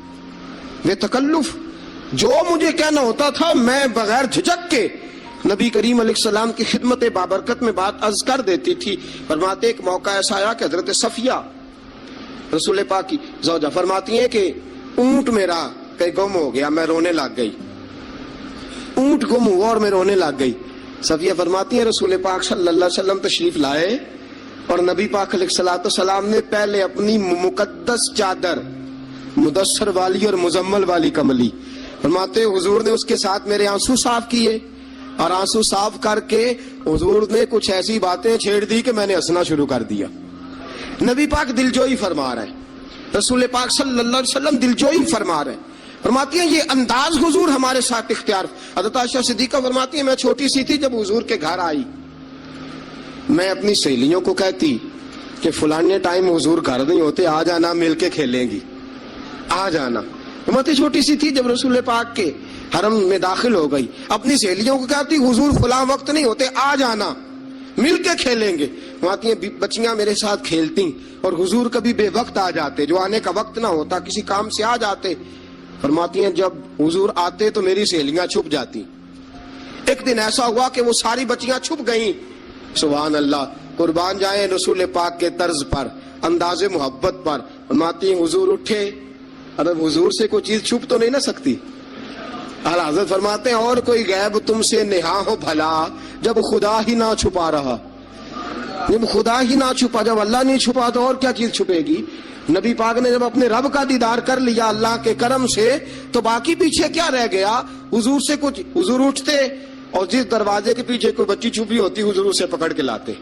بے تکلف, جو مجھے کہنا ہوتا تھا میں بغیر جھجک کے نبی کریم علیہ السلام کی خدمت بابرکت میں بات عرض کر دیتی تھی. فرماتے ایک موقع ایسا آیا کہ حضرت صفیہ رسول پاک کی زوجہ فرماتی ہیں کہ اونٹ میرا کہیں گم ہو گیا, میں رونے لگ گئی. اونٹ گم ہوا اور میں رونے لگ گئی. صفیہ فرماتی ہیں رسول پاک صلی اللہ علیہ وسلم تشریف لائے اور نبی پاک علیہ السلام نے پہلے اپنی مقدس چادر مدثر والی اور مزمل والی کملی, فرماتے حضور نے اس کے ساتھ میرے آنسو صاف کیے, اور آنسو صاف کر کے حضور نے کچھ ایسی باتیں چھیڑ دی کہ میں نے ہنسنا شروع کر دیا. نبی پاک دلجوئی فرما رہے ہیں, رسول پاک صلی اللہ علیہ وسلم دلجوئی فرما رہے ہیں. فرماتی ہیں یہ انداز حضور ہمارے ساتھ اختیار. حضرت عائشہ صدیقہ فرماتی ہیں میں چھوٹی سی تھی جب حضور کے گھر آئی, میں اپنی سہیلیوں کو کہتی کہ فلانے ٹائم حضور گھر نہیں ہوتے, آ جانا مل کے کھیلیں گی, آ جانا. فرماتی چھوٹی سی تھی جب رسول پاک کے حرم میں داخل ہو گئی, اپنی سہیلیوں کو کہتی حضور فلاں وقت نہیں ہوتے, آ جانا مل کے کھیلیں گے. فرماتی ہیں بچیاں میرے ساتھ کھیلتی اور حضور کبھی بے وقت آ جاتے, جو آنے کا وقت نہ ہوتا کسی کام سے آ جاتے. فرماتی ہیں جب حضور آتے تو میری سہیلیاں چھپ جاتی. ایک دن ایسا ہوا کہ وہ ساری بچیاں چھپ گئیں. سبحان اللہ, قربان جائیں رسول پاک کے طرز پر, انداز محبت پر. فرماتی ہیں حضور اٹھے, ارے حضور سے کوئی چیز چھپ تو نہیں نہ سکتی. اعلیٰ حضرت فرماتے ہیں اور کوئی غیب تم سے نہا ہو بھلا جب خدا ہی نہ چھپا رہا. جب خدا ہی نہ چھپا, جب اللہ نہیں چھپا تو اور کیا چیز چھپے گی. نبی پاک نے جب اپنے رب کا دیدار کر لیا اللہ کے کرم سے, تو باقی پیچھے کیا رہ گیا. حضور سے کچھ, حضور اٹھتے اور جس دروازے کے پیچھے کوئی بچی چھپی ہوتی حضور اسے پکڑ کے لاتے,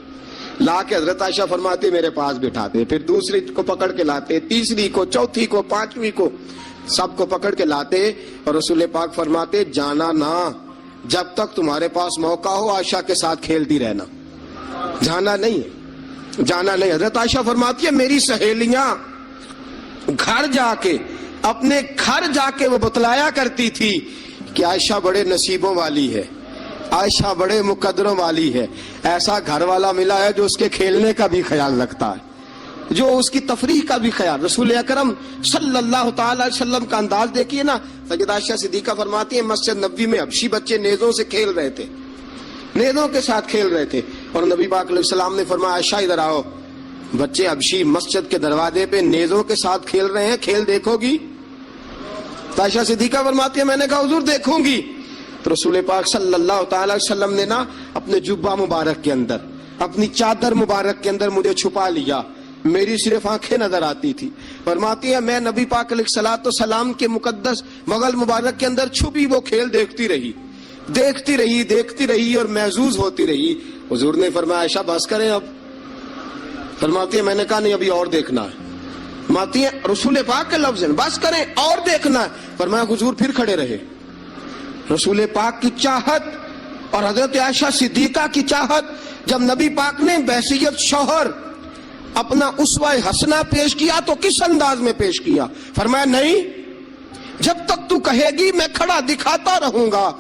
لا کے حضرت عائشہ فرماتے میرے پاس بٹھاتے, پھر دوسری کو پکڑ کے لاتے, تیسری کو, چوتھی کو, پانچویں کو, سب کو پکڑ کے لاتے. اور رسول پاک فرماتے جانا نہ, جب تک تمہارے پاس موقع ہو عائشہ کے ساتھ کھیلتی رہنا, جانا نہیں, جانا نہیں. حضرت عائشہ فرماتی ہے میری سہیلیاں گھر جا کے, اپنے گھر جا کے وہ بتلایا کرتی تھی کہ عائشہ بڑے نصیبوں والی ہے, عائشہ بڑے مقدروں والی ہے, ایسا گھر والا ملا ہے جو اس کے کھیلنے کا بھی خیال رکھتا ہے, جو اس کی تفریح کا بھی خیال. رسول اکرم صلی اللہ تعالی علیہ وسلم کا انداز دیکھیے نا. سیدہ عائشہ صدیقہ فرماتی ہیں مسجد نبوی میں حبشی بچے نیزوں سے کھیل رہے تھے, نیزوں کے ساتھ کھیل رہے تھے, اور نبی پاک علیہ السلام نے فرمایا عائشہ ادھر آؤ, بچے حبشی مسجد کے دروازے پہ نیزوں کے ساتھ کھیل رہے ہیں, کھیل دیکھو گی. تو عائشہ صدیقہ فرماتی ہے میں نے کہا حضور دیکھوں گی. تو رسول پاک صلی اللہ تعالی علیہ وسلم نے نا اپنے جبہ مبارک کے اندر, اپنی چادر مبارک کے اندر مجھے چھپا لیا, میری صرف آنکھیں نظر آتی تھی. فرماتی ہے میں نبی پاک علیہ الصلوۃ والسلام کے مقدس مغل مبارک کے اندر چھپی وہ کھیل دیکھتی رہی اور محظوظ ہوتی رہی. حضور نے فرمایا عائشہ بس کریں اب. فرماتی ہے میں نے کہا نہیں ابھی اور دیکھنا ہے. فرماتی ہے رسول پاک کے لفظ ہیں بس کریں اور دیکھنا ہے. فرمایا حضور پھر کھڑے رہے. رسول پاک کی چاہت اور حضرت عائشہ صدیقہ کی چاہت. جب نبی پاک نے بحیثیت شوہر اپنا اسوہ حسنہ پیش کیا تو کس انداز میں پیش کیا؟ فرمایا نہیں جب تک تو کہے گی میں کھڑا دکھاتا رہوں گا.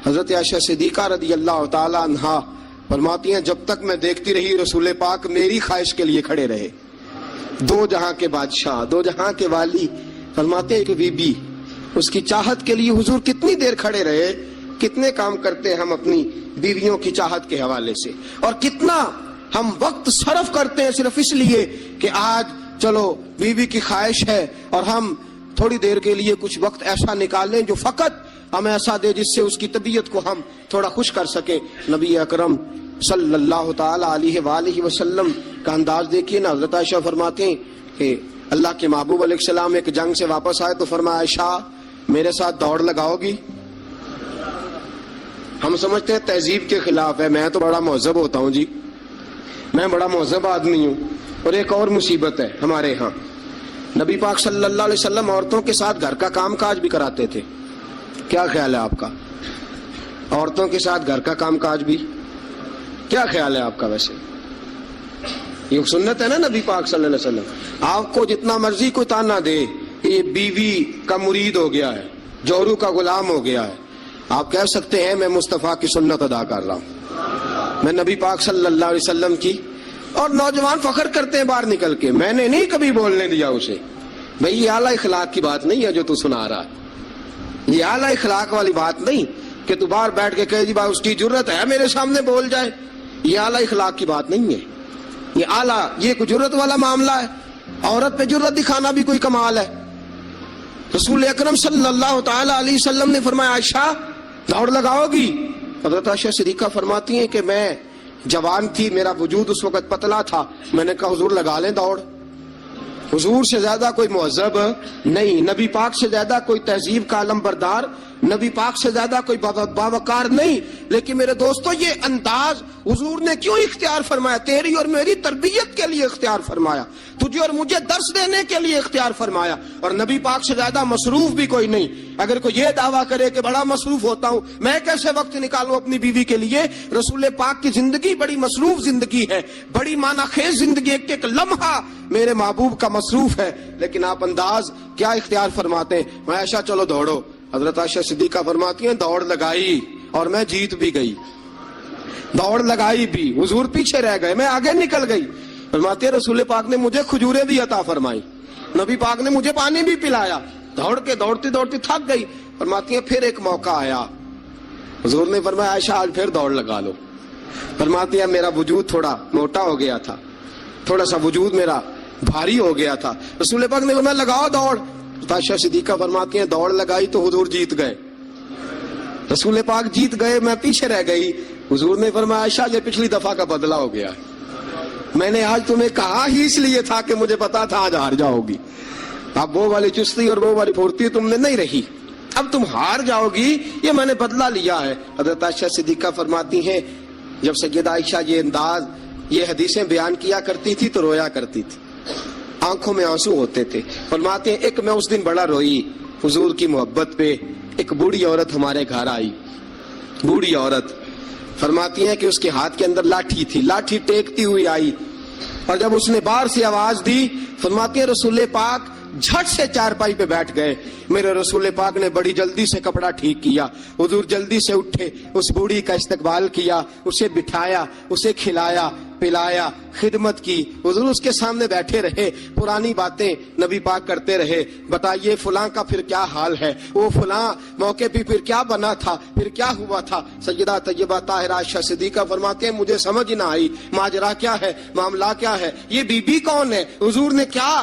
حضرت عائشہ صدیقہ رضی اللہ تعالی عنہا فرماتی ہیں جب تک میں دیکھتی رہی رسول پاک میری خواہش کے لیے کھڑے رہے. دو جہاں کے بادشاہ، دو جہاں کے والی. فرماتے ہیں کہ بی بی اس کی چاہت کے لیے حضور کتنی دیر کھڑے رہے. کتنے کام کرتے ہیں ہم اپنی بیویوں کی چاہت کے حوالے سے، اور کتنا ہم وقت صرف کرتے ہیں صرف اس لیے کہ آج چلو بیوی کی خواہش ہے اور ہم تھوڑی دیر کے لیے کچھ وقت ایسا نکالیں جو فقط ہمیں ایسا دے جس سے اس کی طبیعت کو ہم تھوڑا خوش کر سکیں. نبی اکرم صلی اللہ تعالی علیہ وآلہ وسلم کا انداز دیکھیے نا. حضرت عائشہ فرماتے ہیں کہ اللہ کے محبوب علیہ السلام ایک جنگ سے واپس آئے تو فرمایا عائشہ میرے ساتھ دوڑ لگاؤ گی؟ ہم سمجھتے ہیں تہذیب کے خلاف ہے. میں تو بڑا مہذب ہوتا ہوں جی، میں بڑا مہذب آدمی ہوں. اور ایک اور مصیبت ہے ہمارے ہاں، نبی پاک صلی اللہ علیہ وسلم عورتوں کے ساتھ گھر کا کام کاج بھی کراتے تھے. کیا خیال ہے آپ کا؟ عورتوں کے ساتھ گھر کا کام کاج بھی کیا خیال ہے آپ کا؟ ویسے یہ سنت ہے نا نبی پاک صلی اللہ علیہ وسلم. آپ کو جتنا مرضی کوئی تانا دے یہ بیوی کا مرید ہو گیا ہے، جورو کا غلام ہو گیا ہے. آپ کہہ سکتے ہیں میں مصطفیٰ کی سنت ادا کر رہا ہوں، میں نبی پاک صلی اللہ علیہ وسلم کی. اور نوجوان فخر کرتے ہیں باہر نکل کے میں نے نہیں کبھی بولنے دیا اسے. بھئی یہ اعلیٰ اخلاق کی بات نہیں ہے جو تو سنا رہا ہے، یہ اعلیٰ اخلاق والی بات نہیں کہ تو باہر بیٹھ کے کہے جی بھائی اس کی جرت ہے میرے سامنے بول جائے. یہ اعلیٰ اخلاق کی بات نہیں ہے. یہ اعلیٰ یہ کوئی جرت والا معاملہ ہے. عورت پہ جرت دکھانا بھی کوئی کمال ہے. رسول اکرم صلی اللہ تعالی علیہ وسلم نے فرمایا عائشہ دوڑ لگاؤ گی؟ حضرت عائشہ صدیقہ فرماتی ہیں کہ میں جوان تھی، میرا وجود اس وقت پتلا تھا. میں نے کہا حضور لگا لیں دوڑ. حضور سے زیادہ کوئی مہذب نہیں، نبی پاک سے زیادہ کوئی تہذیب کا علم بردار، نبی پاک سے زیادہ کوئی باوقار نہیں. لیکن میرے دوستو یہ انداز حضور نے کیوں اختیار فرمایا؟ تیری اور میری تربیت کے لیے اختیار فرمایا، تجھے اور مجھے درس دینے کے لیے اختیار فرمایا. اور نبی پاک سے زیادہ مصروف بھی کوئی نہیں. اگر کوئی یہ دعویٰ کرے کہ بڑا مصروف ہوتا ہوں، میں کیسے وقت نکالوں اپنی بیوی کے لیے؟ رسول پاک کی زندگی بڑی مصروف زندگی ہے، بڑی معنی خیز زندگی. ایک ایک لمحہ میرے محبوب کا مصروف ہے. لیکن آپ انداز کیا اختیار فرماتے ہیں؟ میں عائشہ چلو دوڑو. حضرت عائشہ صدیقہ فرماتی ہیں دوڑ لگائی اور میں جیت بھی گئی. دوڑ لگائی بھی، حضور پیچھے رہ گئے، میں آگے نکل گئی. فرماتے ہیں رسول پاک نے مجھے کھجوریں بھی عطا فرمائی، نبی پاک نے مجھے پانی بھی پلایا. دوڑتی تھک گئی. فرماتی ہیں پھر ایک موقع آیا، حضور نے فرمایا عائشہ آج پھر دوڑ لگا لو. فرماتی ہیں میرا وجود تھوڑا موٹا ہو گیا تھا، تھوڑا سا وجود میرا بھاری ہو گیا تھا. رسول پاک نے فرمایا لگاؤ دوڑ. عائشہ صدیقہ فرماتی ہیں دوڑ لگائی تو حضور جیت گئے. رسول پاک جیت گئے، میں پیچھے رہ گئی. حضور نے فرمایا عائشہ یہ پچھلی دفعہ کا بدلہ ہو گیا، میں نے آج تمہیں کہا ہی اس لیے تھا کہ مجھے پتا تھا آج ہار جاؤ گی. اب وہ والی چستی اور وہ والی پھرتی تم نے نہیں رہی، اب تم ہار جاؤ گی، یہ میں نے بدلہ لیا ہے. حضرت عائشہ صدیقہ فرماتی ہیں جب سیدہ عائشہ یہ انداز یہ حدیثیں بیان کیا کرتی تھی تو رویا کرتی تھی، آنکھوں میں آنسو ہوتے تھے. فرماتے ہیں ایک میں اس دن بڑا روئی حضور کی محبت پہ. ایک بوڑھی عورت ہمارے گھر آئی، بوڑھی عورت. فرماتی ہیں کہ اس کے ہاتھ کے اندر لاٹھی تھی، لاٹھی ٹیکتی ہوئی آئی اور جب اس نے باہر سے آواز دی، فرماتی ہیں رسول پاک جھٹ سے چارپائی پہ بیٹھ گئے. میرے رسول پاک نے بڑی جلدی سے کپڑا ٹھیک کیا. حضور جلدی سے اٹھے، اس بوڑھی کا استقبال کیا، اسے بٹھایا، اسے کھلایا پلایا، خدمت کی. حضور اس کے سامنے بیٹھے رہے، پرانی باتیں نبی پاک کرتے رہے. بتائیے فلاں کا پھر کیا حال ہے، وہ فلاں موقع پہ پھر کیا بنا تھا، پھر کیا ہوا تھا. سیدہ طیبہ طاہرہ عائشہ صدیقہ فرماتے ہیں مجھے سمجھ نہ آئی ماجرا کیا ہے، معاملہ کیا ہے، یہ بی بی کون ہے، حضور نے کیا